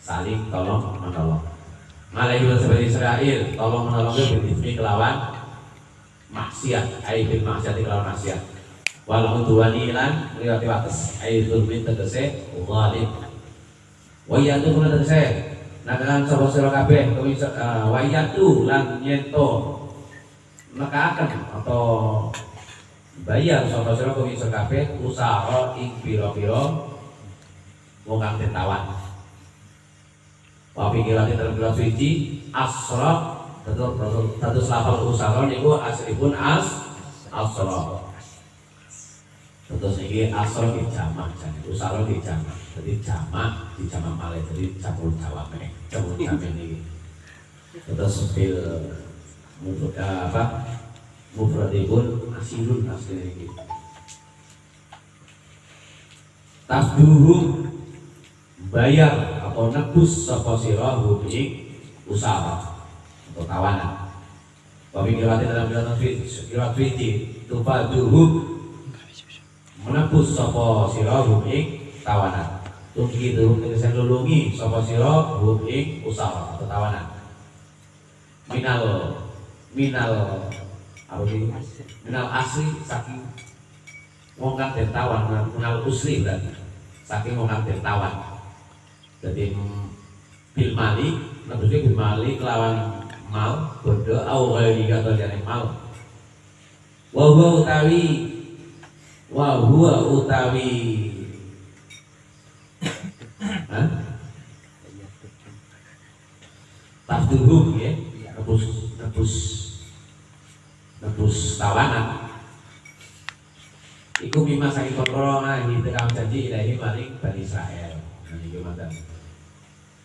saling tolong menolong. Malah juga seperti Israel tolong menolongnya berdiri kelawan maksiat, aibin maksiat kelawan maksiat. Walau tuwani lan liwati batas, aibin min tegese zalim. Wayatu pun tegese nakakan sapa sira kabeh wayatu lan nyento nekaken atau bayar sapa sira kuwi kabeh usaha ing pira-pira wong kang ditawan. Wa pikiran dalam kitab suci asra terus lafal usaha niku asripun asra. Terus ini asal di jamak, jadi usaha di jamak, jadi jamak di jamak malih, jadi campur jawabnya, campur jamak ini. Terus bil mufradipun asilun asli ini. Tasduhum bayar atau nebus sapa sira hubing usaha atau tawanan. Babi kirati dalam kirat fiti tufaduhum menebus sapa sira hubing tawanan. Tunggi itu tegese nulungi sapa sira hubing usaha atau tawanan. Minal apa ini? Minal asli saking wong kang den tawan, minal usri berarti saking wong kang den tawan. Jadi bil mali, nebusnya bil mali kelawan mal bodoh au ghairi kata jane mal. Wa huwa utawi tafduhum ya, nebus tawanan. Iku mimma saking kontrol ngahi tekam janji ilahi maring Bani Israel. Nah iki mantan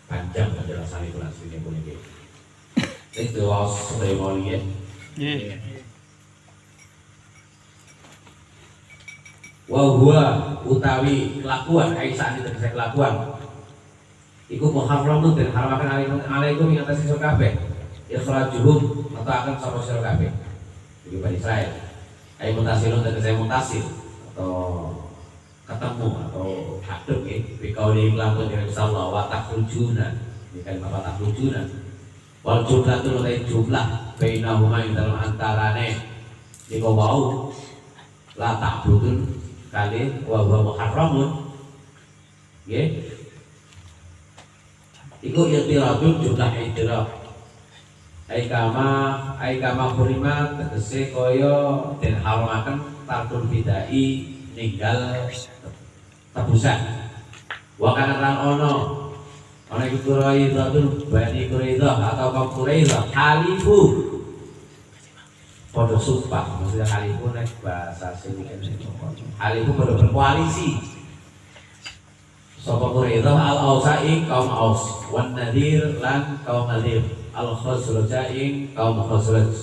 panjang penjelasan itu aslinya pun ini. Itu was sebagai moli ya. Wa huwa utawi kelakuan aisyah itu tegese kelakuan. Iku muharramun dan haramaken alaikum ing atas sira kabeh. Ikhrajuhum atau akan sapa sira kabeh. Iki Bani Israil. Ai mutasilun tegese mutasil atau ketemu atau hadap ya. Bikau di iklan dari Allah wa takhrujuna. Ini kalimat wa takhrujuna. Wal jumlah itu lebih jumlah bainahuma ing dalam antarane iku wau la ta'budun kali wa huwa muharramun nggih iku i'tiradun jumlah i'tirad ai kama kurima tegese kaya den haramaken tarkul bidai ninggal tebusan wa kana lan ana iku Quraidah Bani Quraidah atau kaum Quraidah halifu pada sumpah, maksudnya halifu nek bahasa sini halifu pada berkoalisi. Sapa Quraidah al-Ausa'i kaum Aus, wan Nadir lan kaum Nadir, al-Khazraja'i kaum Khazraj.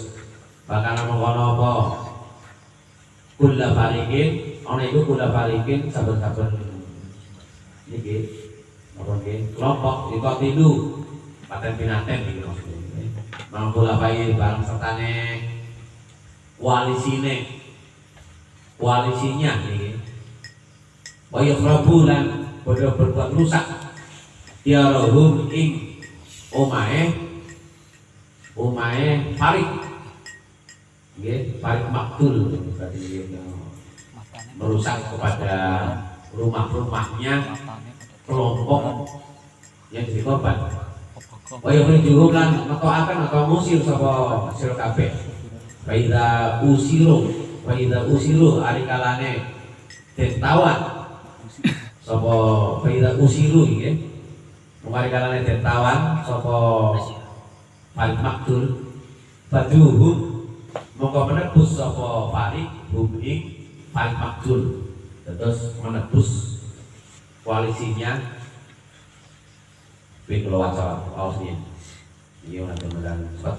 Bahkan mengkono apa? Kulla fariqin, ana iku kulla fariqin saben-saben niki apa nggih kelompok tilu paten pinaten iki maksudnya. Mampu lapai barang sertane koalisinya ini wa yakhrabu lan padha berbuat rusak diarahum ing omahe farik nggih farik maktul berarti merusak kepada rumah-rumahnya kelompok yang jadi korban. Wa yukhrijuhum lan matoakan atau musir sapa sira kabeh. Wa idza usiru ari kalane den tawan sapa fa idza usiru nggih. Mari kalane den tawan sapa Farid Maktul faduhum mongko menebus sapa Farid hum ing Farid Maktul. Terus menebus koalisinya Bikul Wacara Ausnya ini nanti medan cepat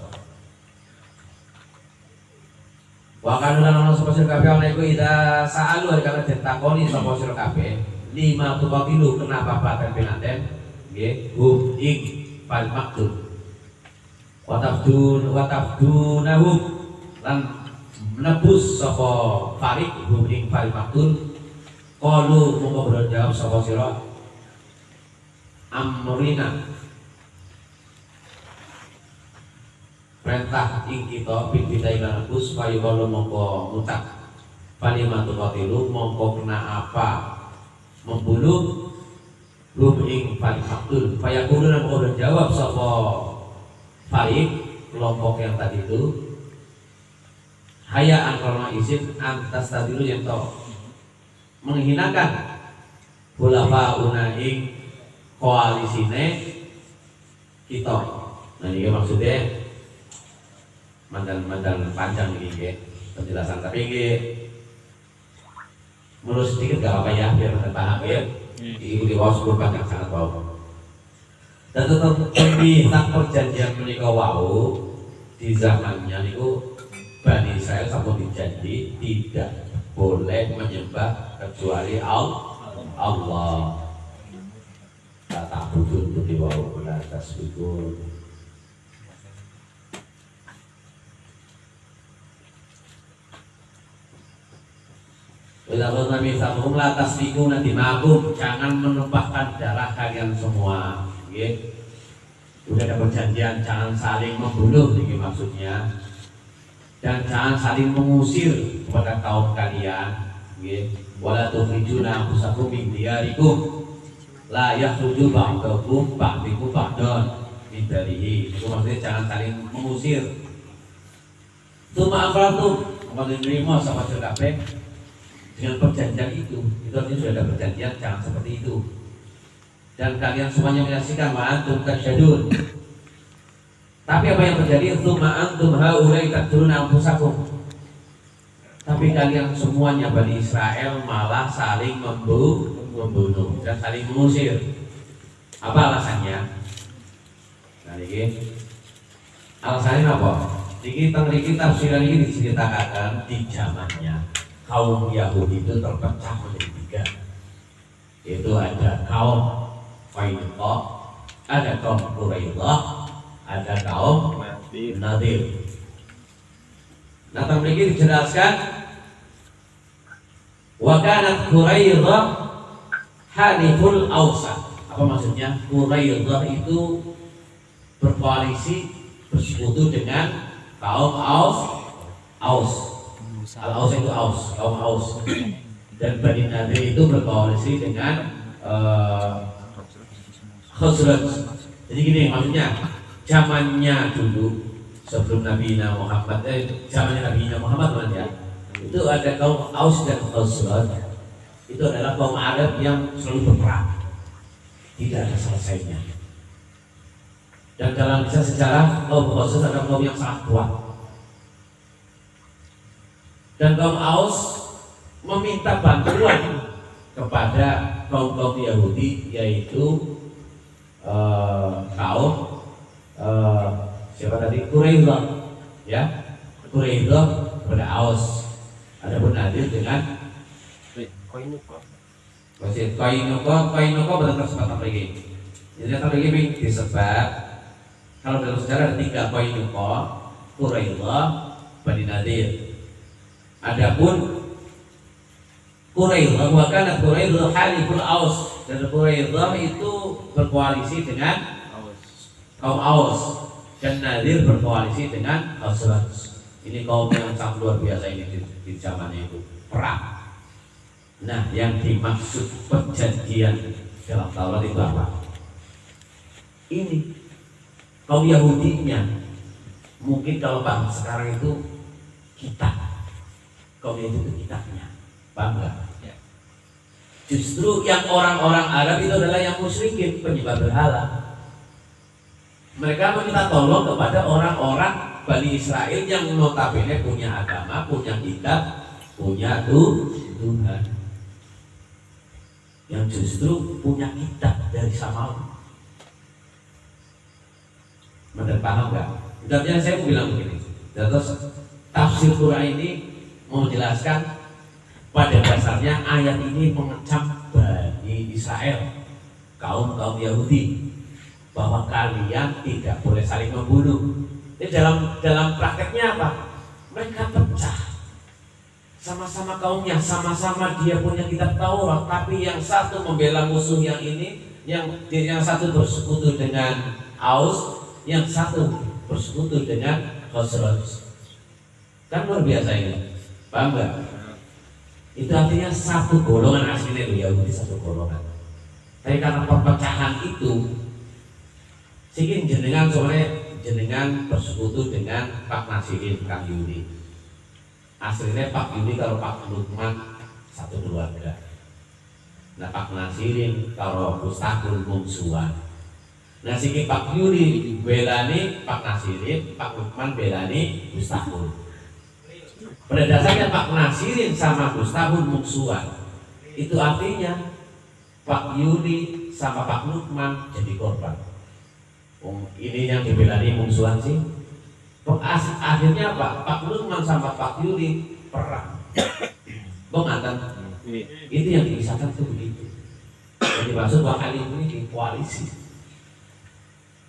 wakan ulang orang sapa sira kabeh ana iku ida saalu hari kala den takoni sapa sira kabeh lima tuqatilu kenapa paten pinaten nggih hum ing fal maktub wa tabdunahum lan menebus sapa farik hum ing fal maktub qalu monggo berjawab sapa sira amrina perintah ing kita bidita ilan nebus payu kalau mongko ngucap palimatu qatilu mongko kena apa membunuh rum ing farik maktul payakulu dan mongko berjawab sapa farik kelompok yang tadi itu hayaan karena izin antas tadilu yang tahu menghinakan khulafa unaing koalisine kita. Nah ini maksudnya mandan panjang ini ya penjelasan tapi ini Menurut sedikit gak apa-apa ya, biar anda paham ya. Ibu di bawah 10 panjang sangat bawah. Dan tetap tak perjanjian menikah wau di zamannya itu Bani Israel sama dijanji tidak boleh menyembah kecuali Allah. Tak butuh untuk diwau atas itu. Bila Nabi Sallallahu atas fiku nanti makum, jangan menumpahkan darah kalian semua. Gitu. Udah ada perjanjian jangan saling membunuh, ini maksudnya. Dan jangan saling mengusir kepada kaum kalian. Gitu. Wala tukhrijuna anfusakum min diyarikum la yakhruju ba'dakum ba'dikum ba'dan min darihi. Itu maksudnya jangan saling mengusir. Tsumma aqrartum, kemudian menerima sama kabeh dengan perjanjian itu artinya sudah ada perjanjian, jangan seperti itu. Dan kalian semuanya menyaksikan wa antum tasyhadun. Tapi apa yang terjadi? Tsumma antum haula'i taqtuluna anfusakum. Tapi kalian semuanya Bani Israel malah saling membunuh dan saling mengusir. Apa alasannya? Nah ini alasannya apa? Ini tafsiran ini diceritakan di zamannya kaum Yahudi itu terpecah menjadi 3, yaitu ada kaum Qainuqa, ada kaum Quraidah, ada kaum Nadir. Nah, memiliki dijelaskan wa kanat Quraidah haliful awsat. Apa maksudnya? Quraidah itu berkoalisi bersekutu dengan kaum Aus. Al-Aus itu kaum Aus. Dan Bani Nadir itu berkoalisi dengan Khazraj. Jadi gini maksudnya, zamannya dulu sebelum Nabi Muhammad, zamannya Nabi Muhammad ya, itu ada kaum Aus dan Khazraj. Itu adalah kaum Arab yang selalu berperang, tidak ada selesainya. Dan dalam kisah sejarah kaum Khazraj adalah kaum yang sangat kuat. Dan kaum Aus meminta bantuan kepada kaum Yahudi, yaitu kaum siapa tadi? Quraidah, ya, Quraidah kepada Aus. Adapun Nadir dengan Qainuqa. masih Qainuqa pada kesempatan lagi. Jadi kata lagi disebut kalau dalam sejarah ada 3 Qainuqa, Quraidah, Bani Nadir. Adapun Quraidah, bahkan Quraidah haliful Aus, dan Quraidah itu berkoalisi dengan kaum Aus, dan Nadir berkoalisi dengan Khazraj. Ini kaum yang sangat luar biasa ini di zamannya itu perang. Nah, yang dimaksud perjanjian dalam Taurat itu apa? Ini kaum Yahudinya, mungkin kalau bang sekarang itu kita, kaum Yahudi itu kitabnya, paham nggak? Ya. Justru yang orang-orang Arab itu adalah yang musyrikin, penyembah berhala. Mereka meminta tolong kepada orang-orang Bani Israel yang notabene punya agama, punya kitab, punya Tuhan, yang justru punya kitab dari Samawi. Mereka paham nggak? Artinya saya mau bilang begini. Terus tafsir Quran ini mau menjelaskan pada dasarnya ayat ini mengecam Bani Israel, kaum Yahudi, bahwa kalian tidak boleh saling membunuh. Ini dalam prakteknya apa? Mereka pecah. Sama-sama kaumnya, sama-sama dia punya kitab Taurat, tapi yang satu membela musuh yang ini, yang satu bersekutu dengan Aus, yang satu bersekutu dengan Khazraj. Kan luar biasa ini, paham nggak? Itu artinya satu golongan aslinya Yahudi, satu golongan. Tapi karena perpecahan itu, sehingga jenengan bersekutu dengan Pak Nasirin, Kang Yudi. Aslinya Pak Yudi kalau Pak Lukman satu keluarga. Nah Pak Nasirin kalau Mustaqul Mungsuan. Nah sehingga Pak Yudi belani Pak Nasirin, Pak Lukman belani Mustaqul. Pada dasarnya Pak Nasirin sama Mustaqul Mungsuan. itu artinya Pak Yuli sama Pak Lukman jadi korban. Ini yang dibelani musuhan sih. Akhirnya apa? Pak Lukman sama Pak Yuli perang. Bongatan. Itu yang dikisahkan itu begitu. Jadi maksud wakil ini koalisi.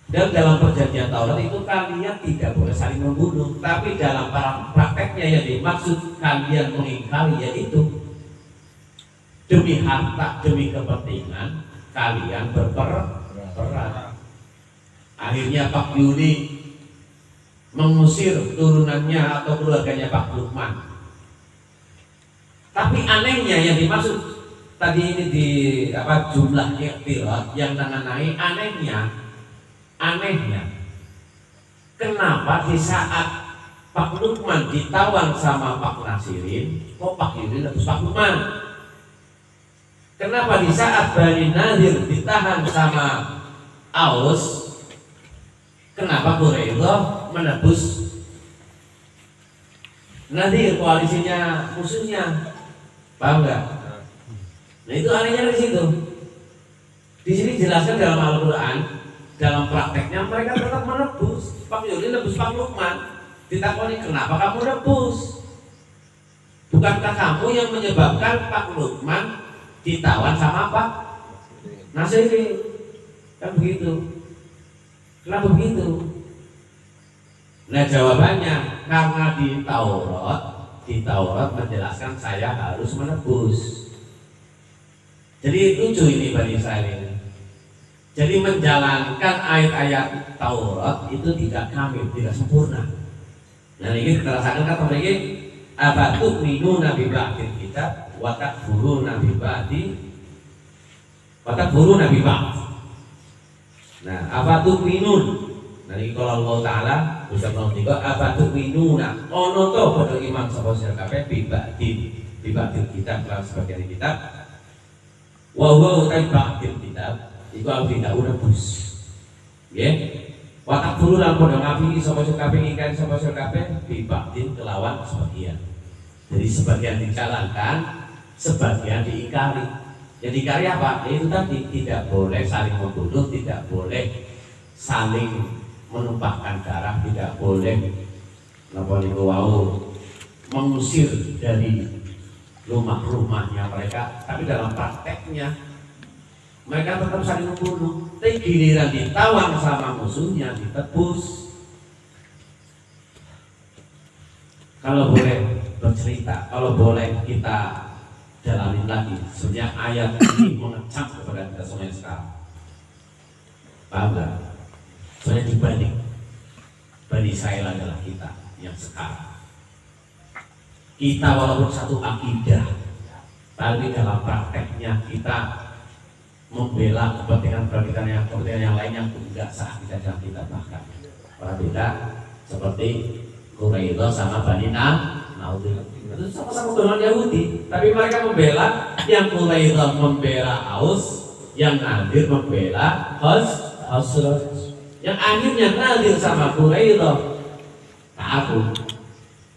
Dan dalam perjanjian Taurat itu kalian tidak boleh saling membunuh. Tapi dalam prakteknya yang dimaksud kalian mengingkari yaitu demi harta, demi kepentingan kalian berperang. Akhirnya Pak Yuli mengusir turunannya atau keluarganya Pak Lukman. Tapi anehnya yang dimaksud tadi ini di jumlah ikhtirat yang mengenai anehnya kenapa di saat Pak Lukman ditawan sama Pak Nasirin kok Pak Yuli lebih Pak Lukman? Kenapa di saat Bani Nadir ditahan sama Aus kenapa Quraidah menebus Nadir koalisinya musuhnya? Paham nggak? Nah itu anehnya di situ. Di sini jelaskan dalam Al-Quran, dalam prakteknya mereka tetap menebus. Pak Yuli nebus Pak Lukman. Ditakoni kenapa kamu nebus? Bukankah kamu yang menyebabkan Pak Lukman ditawan sama Pak Nasirin? Kan begitu. Kenapa begitu? Nah jawabannya karena di Taurat menjelaskan saya harus menebus. Jadi lucu ini Bani Israil ini. Jadi menjalankan ayat-ayat Taurat itu tidak kamil, tidak sempurna. Nah ini kita rasakan kata mereka abatu minuna bi ba'dil kitab wa takfuruna bi ba'di wa takfuruna bi ba'd. Nah abatu minun. Nah ini kalau Allah Ta'ala bisa menunjukkan abatu minuna ono to pada iman sapa sira kabeh bi ba'dil kitab lan sebagian kitab wa huwa ba'dil kitab iku al-bid'ah nebus. Nggih. Wa takfuru lan padha ngafiri sapa sira kabeh ingkang sapa sira kabeh bi ba'dil kelawan sebagian. Jadi sebagian dijalankan, sebagian diingkari. Jadi karya apa? Itu tadi tidak boleh saling membunuh, tidak boleh saling menumpahkan darah, tidak boleh mengusir dari rumah-rumahnya mereka. Tapi dalam prakteknya mereka tetap saling membunuh. Tapi giliran ditawan sama musuhnya ditebus. Kalau boleh bercerita, kalau boleh kita jalanin lagi, sebenarnya ayat ini mengecam kepada kita semua sekarang. Paham gak? Soalnya dibanding Bani Israil adalah kita yang sekarang. Kita walaupun satu akidah, tapi dalam prakteknya kita membela kepentingan yang lainnya enggak seakidah dalam kita bahkan. Orang beda seperti Quraidah sama Bani Nadir. Itu sama-sama golongan Yahudi, tapi mereka membela yang Quraidah membela Aus, yang Nadir membela Khazraj. Yang akhirnya Nadir sama Quraidah takut.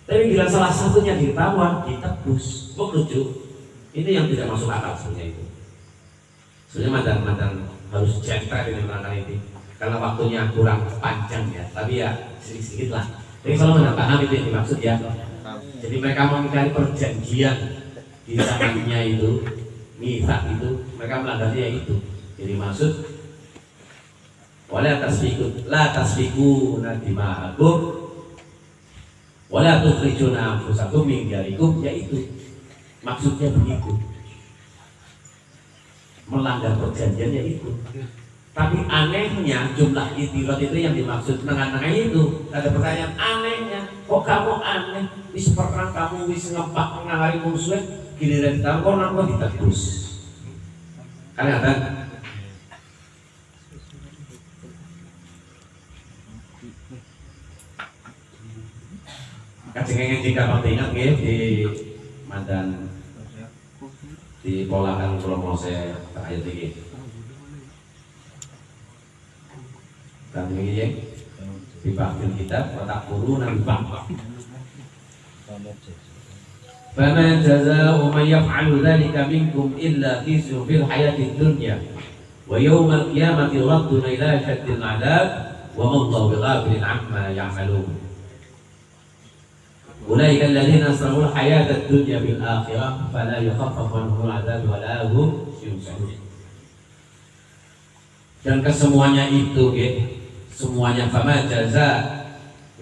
Tapi bila salah satunya ditawan, ditebus. Kok lucu? Ini yang tidak masuk akal sebenarnya itu. Sebenarnya mantan harus centra dengan menerangkan ini karena waktunya kurang panjang ya. Tapi ya sedikit-sedikit lah. Jadi kalau Anda paham itu yang dimaksud ya. Jadi mereka mengingkari perjanjian di zamannya itu, mitsaq itu, mereka melanggarnya itu. Jadi maksud wala tasfikuna dima'akum wala tukhrijuna anfusakum min diyarikum, yaitu maksudnya begitu. Melanggar perjanjiannya itu. Tapi anehnya jumlah ikhtilat itu yang dimaksud tengah-tengah itu. Ada pertanyaan anehnya, kok kamu aneh? Wis perang kamu wis ngepak ngahari musuh, giliran ditang kok nang ditebus. Kan ada kacengnya jika Pak ingat nggih di mandan di polakan kalau mau saya terakhir lagi dan ini ya di bagian kita watak guru nabi bang فما جزاء من يفعل ذلك منكم إلا خزي في الحياة الدنيا ويوم القيامة يردون إلى أشد العذاب وما الله بغافل عما يعملون أولئك الذين أسرفوا الحياة الدنيا بالآخرة فلا يخفف عنهم العذاب ولا هم ينصرون. Dan kesemuanya itu, semuanya fama jaza.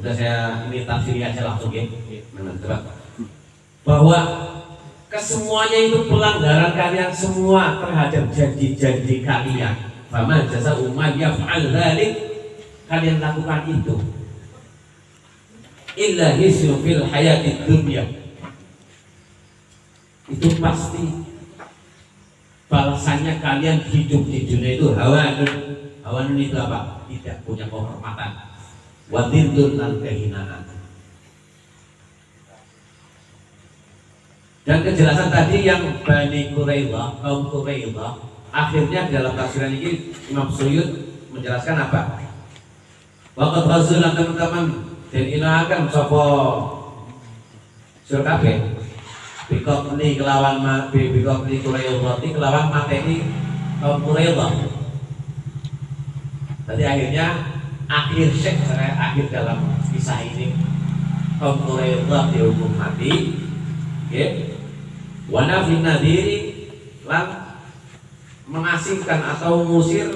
Udah saya ini tafsir aja langsung, bahwa kesemuanya itu pelanggaran kalian semua terhadap janji-janji kalian. Fama jaza umman yaf'al dzalik, kalian lakukan itu. Illa hisyun fil hayatid dunya. Itu pasti balasannya kalian hidup di dunia itu hawanun itu apa? Tidak punya kehormatan, wadhillun dan kehinaan. Dan kejelasan tadi yang Bani Quraidah, kaum Quraidah, akhirnya dalam tafsiran ini Imam Suyud menjelaskan apa? Waqad ghazulan teman-teman dan inakan sopo surga bikot ini kelawan bikot ini Quraidah kelawan materi kaum Quraidah. Tadi akhirnya akhir dalam kisah ini kaum Quraidah dihukum mati, wanafin nadiri lan mengasingkan atau mengusir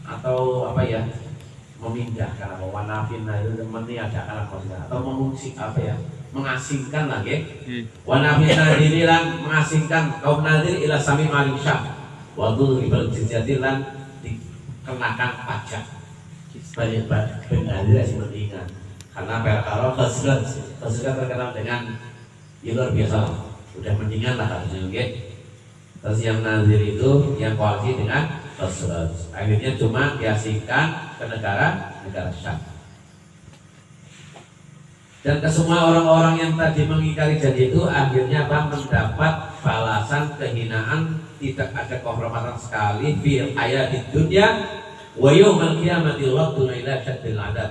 atau apa ya, memindahkan atau wanafin nadiri meniadakan atau mengusir apa ya, mengasingkan lagi wanafin nadiri lan mengasingkan kaum nadir ila sami malik syah wadul ribal jizyati lan dikenakan pajak banyak benadir seperti ini karena perkara khasrat terkenal dengan ya luar biasa, udah mendingan lah harusnya, terus yang nazir itu yang koalisi dengan khasrat, akhirnya cuma diasingkan ke negara Syam. Dan ke semua orang-orang yang tadi mengingkari janji itu akhirnya mendapat balasan kehinaan, tidak ada kehormatan sekali fil hayatid dunya wa yaumil qiyamati yuradduna ila syaddil adab.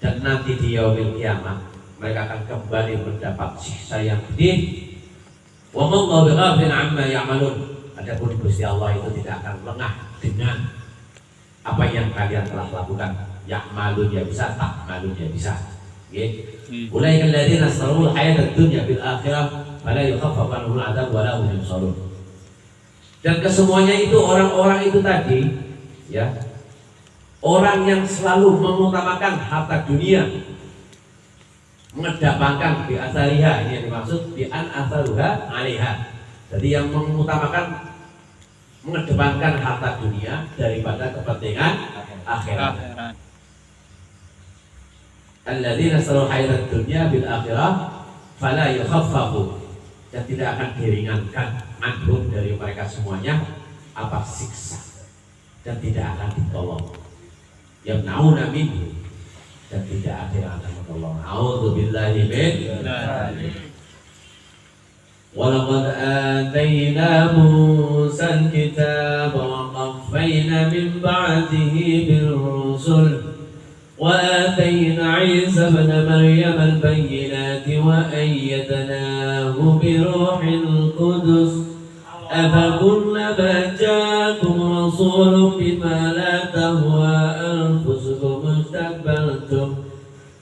Dan nanti di yaumil qiyamah mereka akan kembali mendapat siksa yang pedih. Wa mallahu bighafilin amma ya'malun. Adapun Gusti Allah itu tidak akan lengah dengan apa yang kalian telah lakukan. Ya'malun ya bisa, ta'malun ya bisa. Ulaika alladziina astarul hayatad dunya bil akhirah fala yukhaffaf anhum al'adzab wa la hum yunsarun. Dan kesemuanya itu orang-orang itu tadi ya, orang yang selalu mengutamakan harta dunia, mengedepankan bi asariha, ini yang dimaksud bi an asaruha alaiha. Jadi yang mengutamakan mengedepankan harta dunia daripada kepentingan akhirat. Alladzina saru hayatad dunya bil akhirah fala yukhaffafu, dan tidak akan diringankan anhum dari mereka semuanya apa siksa, dan tidak akan ditolong. Yang nauna minhu, dan tidak ada yang akan menolong. A'udzubillahi min walaqad atayna Musa al-kitaba wa qaffayna min ba'dihi bil rusul wa atayna Isa ibn Maryam al-bayyinati wa ayyadnahu bi ruhil qudus afakullama ja'akum rasulun bima la tahwa anfusukum istakbartum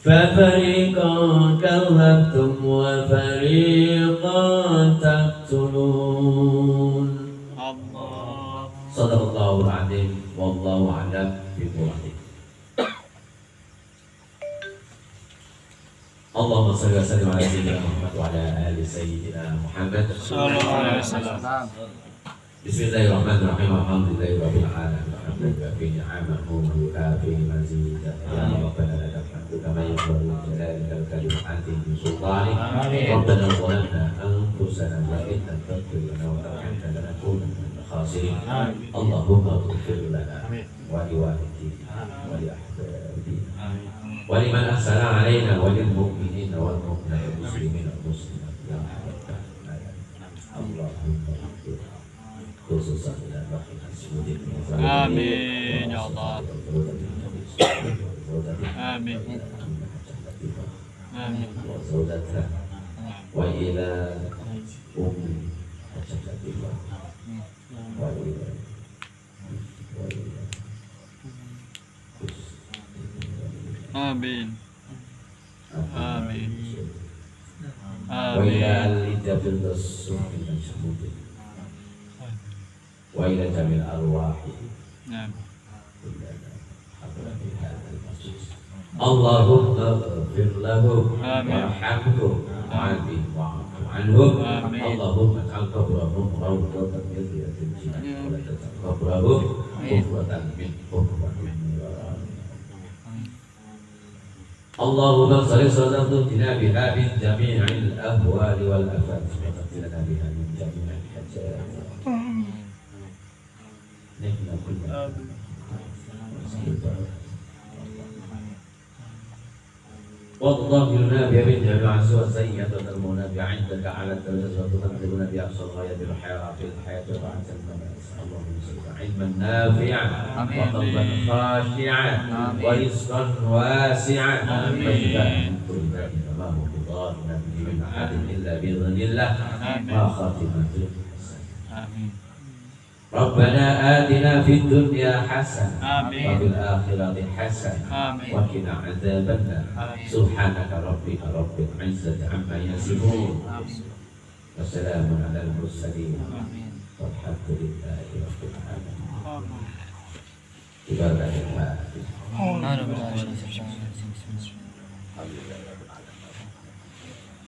fafariqan kadzdzabtum wa fariqan taqtulun. Allah. Shadaqallahul adzim wallahu a'lam bishawab. Allahumma shalli wa sallim ala sayyidina Muhammad wa ala ali sayyidina Muhammad sallallahu alaihi wasallam. Bismillahirrahmanirrahim. Alhamdulillahirabbil alamin. Alhamdulillahi bi ni'amihi wa yukafi mazidah. Ya Rabbana lakal hamdu kama yanbaghi li jalalika kalimati bi sultanik. Rabbana zalamna anfusana wa in lam taghfir lana wa tarhamna lanakunanna minal khasirin. Allahumma ighfir lana wa li walidina wa li ahbabina wa liman ahsana alaina wa lil mu'minina wal mu'minati wal muslimina wal muslimat ya rabbal alamin. Allahumma khususan dan amin ya Allah. Amin. Amin. wa ila ummi hajatillah wa ila Amin. Amin. wa ila Amin. al-ijabil rasul wa ila jamil arwahi Allahumma ighfir lahu Amin. warhamhu wa'afu anhu Amin. Allahumma ij'al qabrahum rawdatan min riyadil jannah wa la taj'al qabrahum hufratan min hufratin nar. Allahumma salli salatan tina biha min jami'il ahwali wal afat wa qatilana biha min jami'il hajat. Nihna kullu وتطهرنا بها من جميع السوء السيئة وترمونا بعندك على الدرجة وتقدرنا بأقصى الغاية بالحياة في الحياة وبعد الممات اللهم صل علما نافعا وقلبا خاشعا ورزقا واسعا وشفاء من كل داء فما هو بضارنا به من أحد إلا بإذن الله ما خاتمة Amin. ربنا آتنا في الدنيا حسنة آمين. وفي الآخرة حسنة آمين. وقنا عذاب النار آمين. سبحانك ربك رب العزة عما يصفون وسلام على المرسلين والحمد لله رب العالمين. Ibadah yang baik. Alhamdulillah.